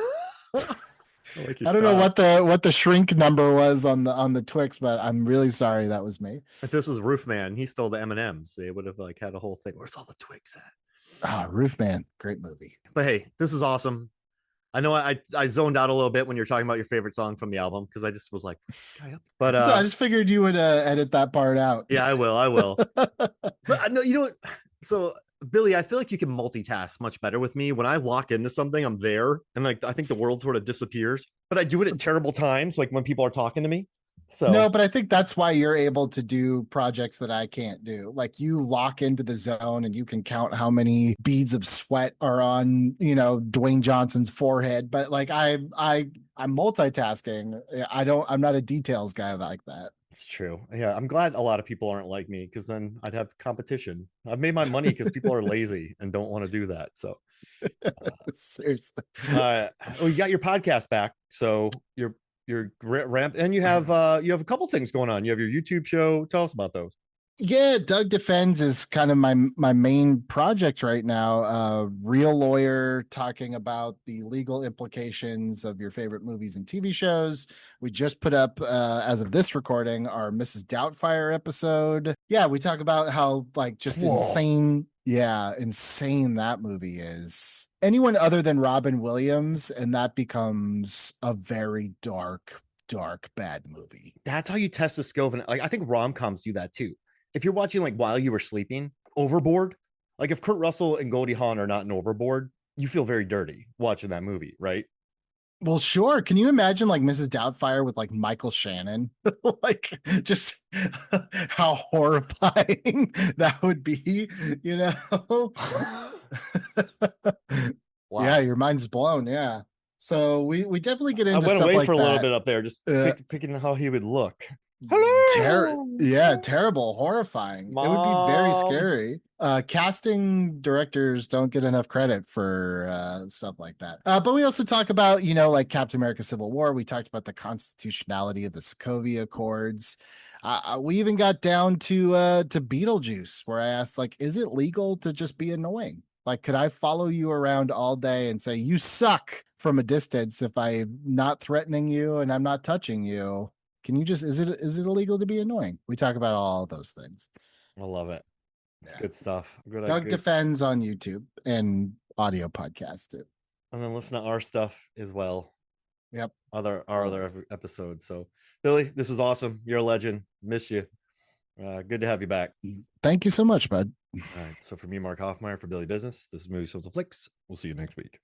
I don't know what the shrink number was on the Twix, but I'm really sorry that was me. If this was Roofman, he stole the M&Ms. They would have like had a whole thing. Where's all the Twix at? Ah, Roofman, great movie. But hey, this is awesome. I know I zoned out a little bit when you're talking about your favorite song from the album because I just was like, what's this guy up to? But so I just figured you would edit that part out. Yeah, I will. But no, so Billy, I feel like you can multitask much better with me. When I lock into something, I'm there, and like I think the world sort of disappears. But I do it at terrible times, like when people are talking to me. So no, but I think that's why you're able to do projects that I can't do. Like you lock into the zone and you can count how many beads of sweat are on, Dwayne Johnson's forehead. But like I'm multitasking. I'm not a details guy like that. It's true. Yeah, I'm glad a lot of people aren't like me because then I'd have competition. I've made my money because people are lazy and don't want to do that. So seriously. You got your podcast back. So you're ramped, and you have a couple things going on. You have your YouTube show. Tell us about those. Yeah, Doug Defends is kind of my main project right now. Real lawyer talking about the legal implications of your favorite movies and TV shows. We just put up, as of this recording, our Mrs. Doubtfire episode. Yeah, we talk about how like just insane that movie is. Anyone other than Robin Williams, and that becomes a very dark, bad movie. That's how you test the skill of like I think rom-coms do that too. If you're watching like while you were sleeping, Overboard, like if Kurt Russell and Goldie Hawn are not in Overboard, you feel very dirty watching that movie, right? Well, sure. Can you imagine like Mrs. Doubtfire with like Michael Shannon? Like just how horrifying that would be, Wow. Yeah, your mind's blown. Yeah. So we definitely get into stuff like that. I went away for a little bit up there, just picking how he would look. Hello. Terrible, horrifying. Mom. It would be very scary. Casting directors don't get enough credit for stuff like that. But we also talk about, like Captain America: Civil War. We talked about the constitutionality of the Sokovia Accords. We even got down to Beetlejuice, where I asked, like, is it legal to just be annoying? Like, could I follow you around all day and say you suck from a distance if I'm not threatening you and I'm not touching you? Can you just is it illegal to be annoying? We talk about all those things. I love it. It's Yeah. good stuff. Good, Doug good. Defends on YouTube and audio podcast too. And then listen to our stuff as well. Yep. Our Always. other episodes. So Billy, this was awesome. You're a legend. Miss you. Good to have you back. Thank you so much, bud. All right. So for me, Mark Hoffmeyer, for Billy Business, this is Movies, Films, and Flicks. We'll see you next week.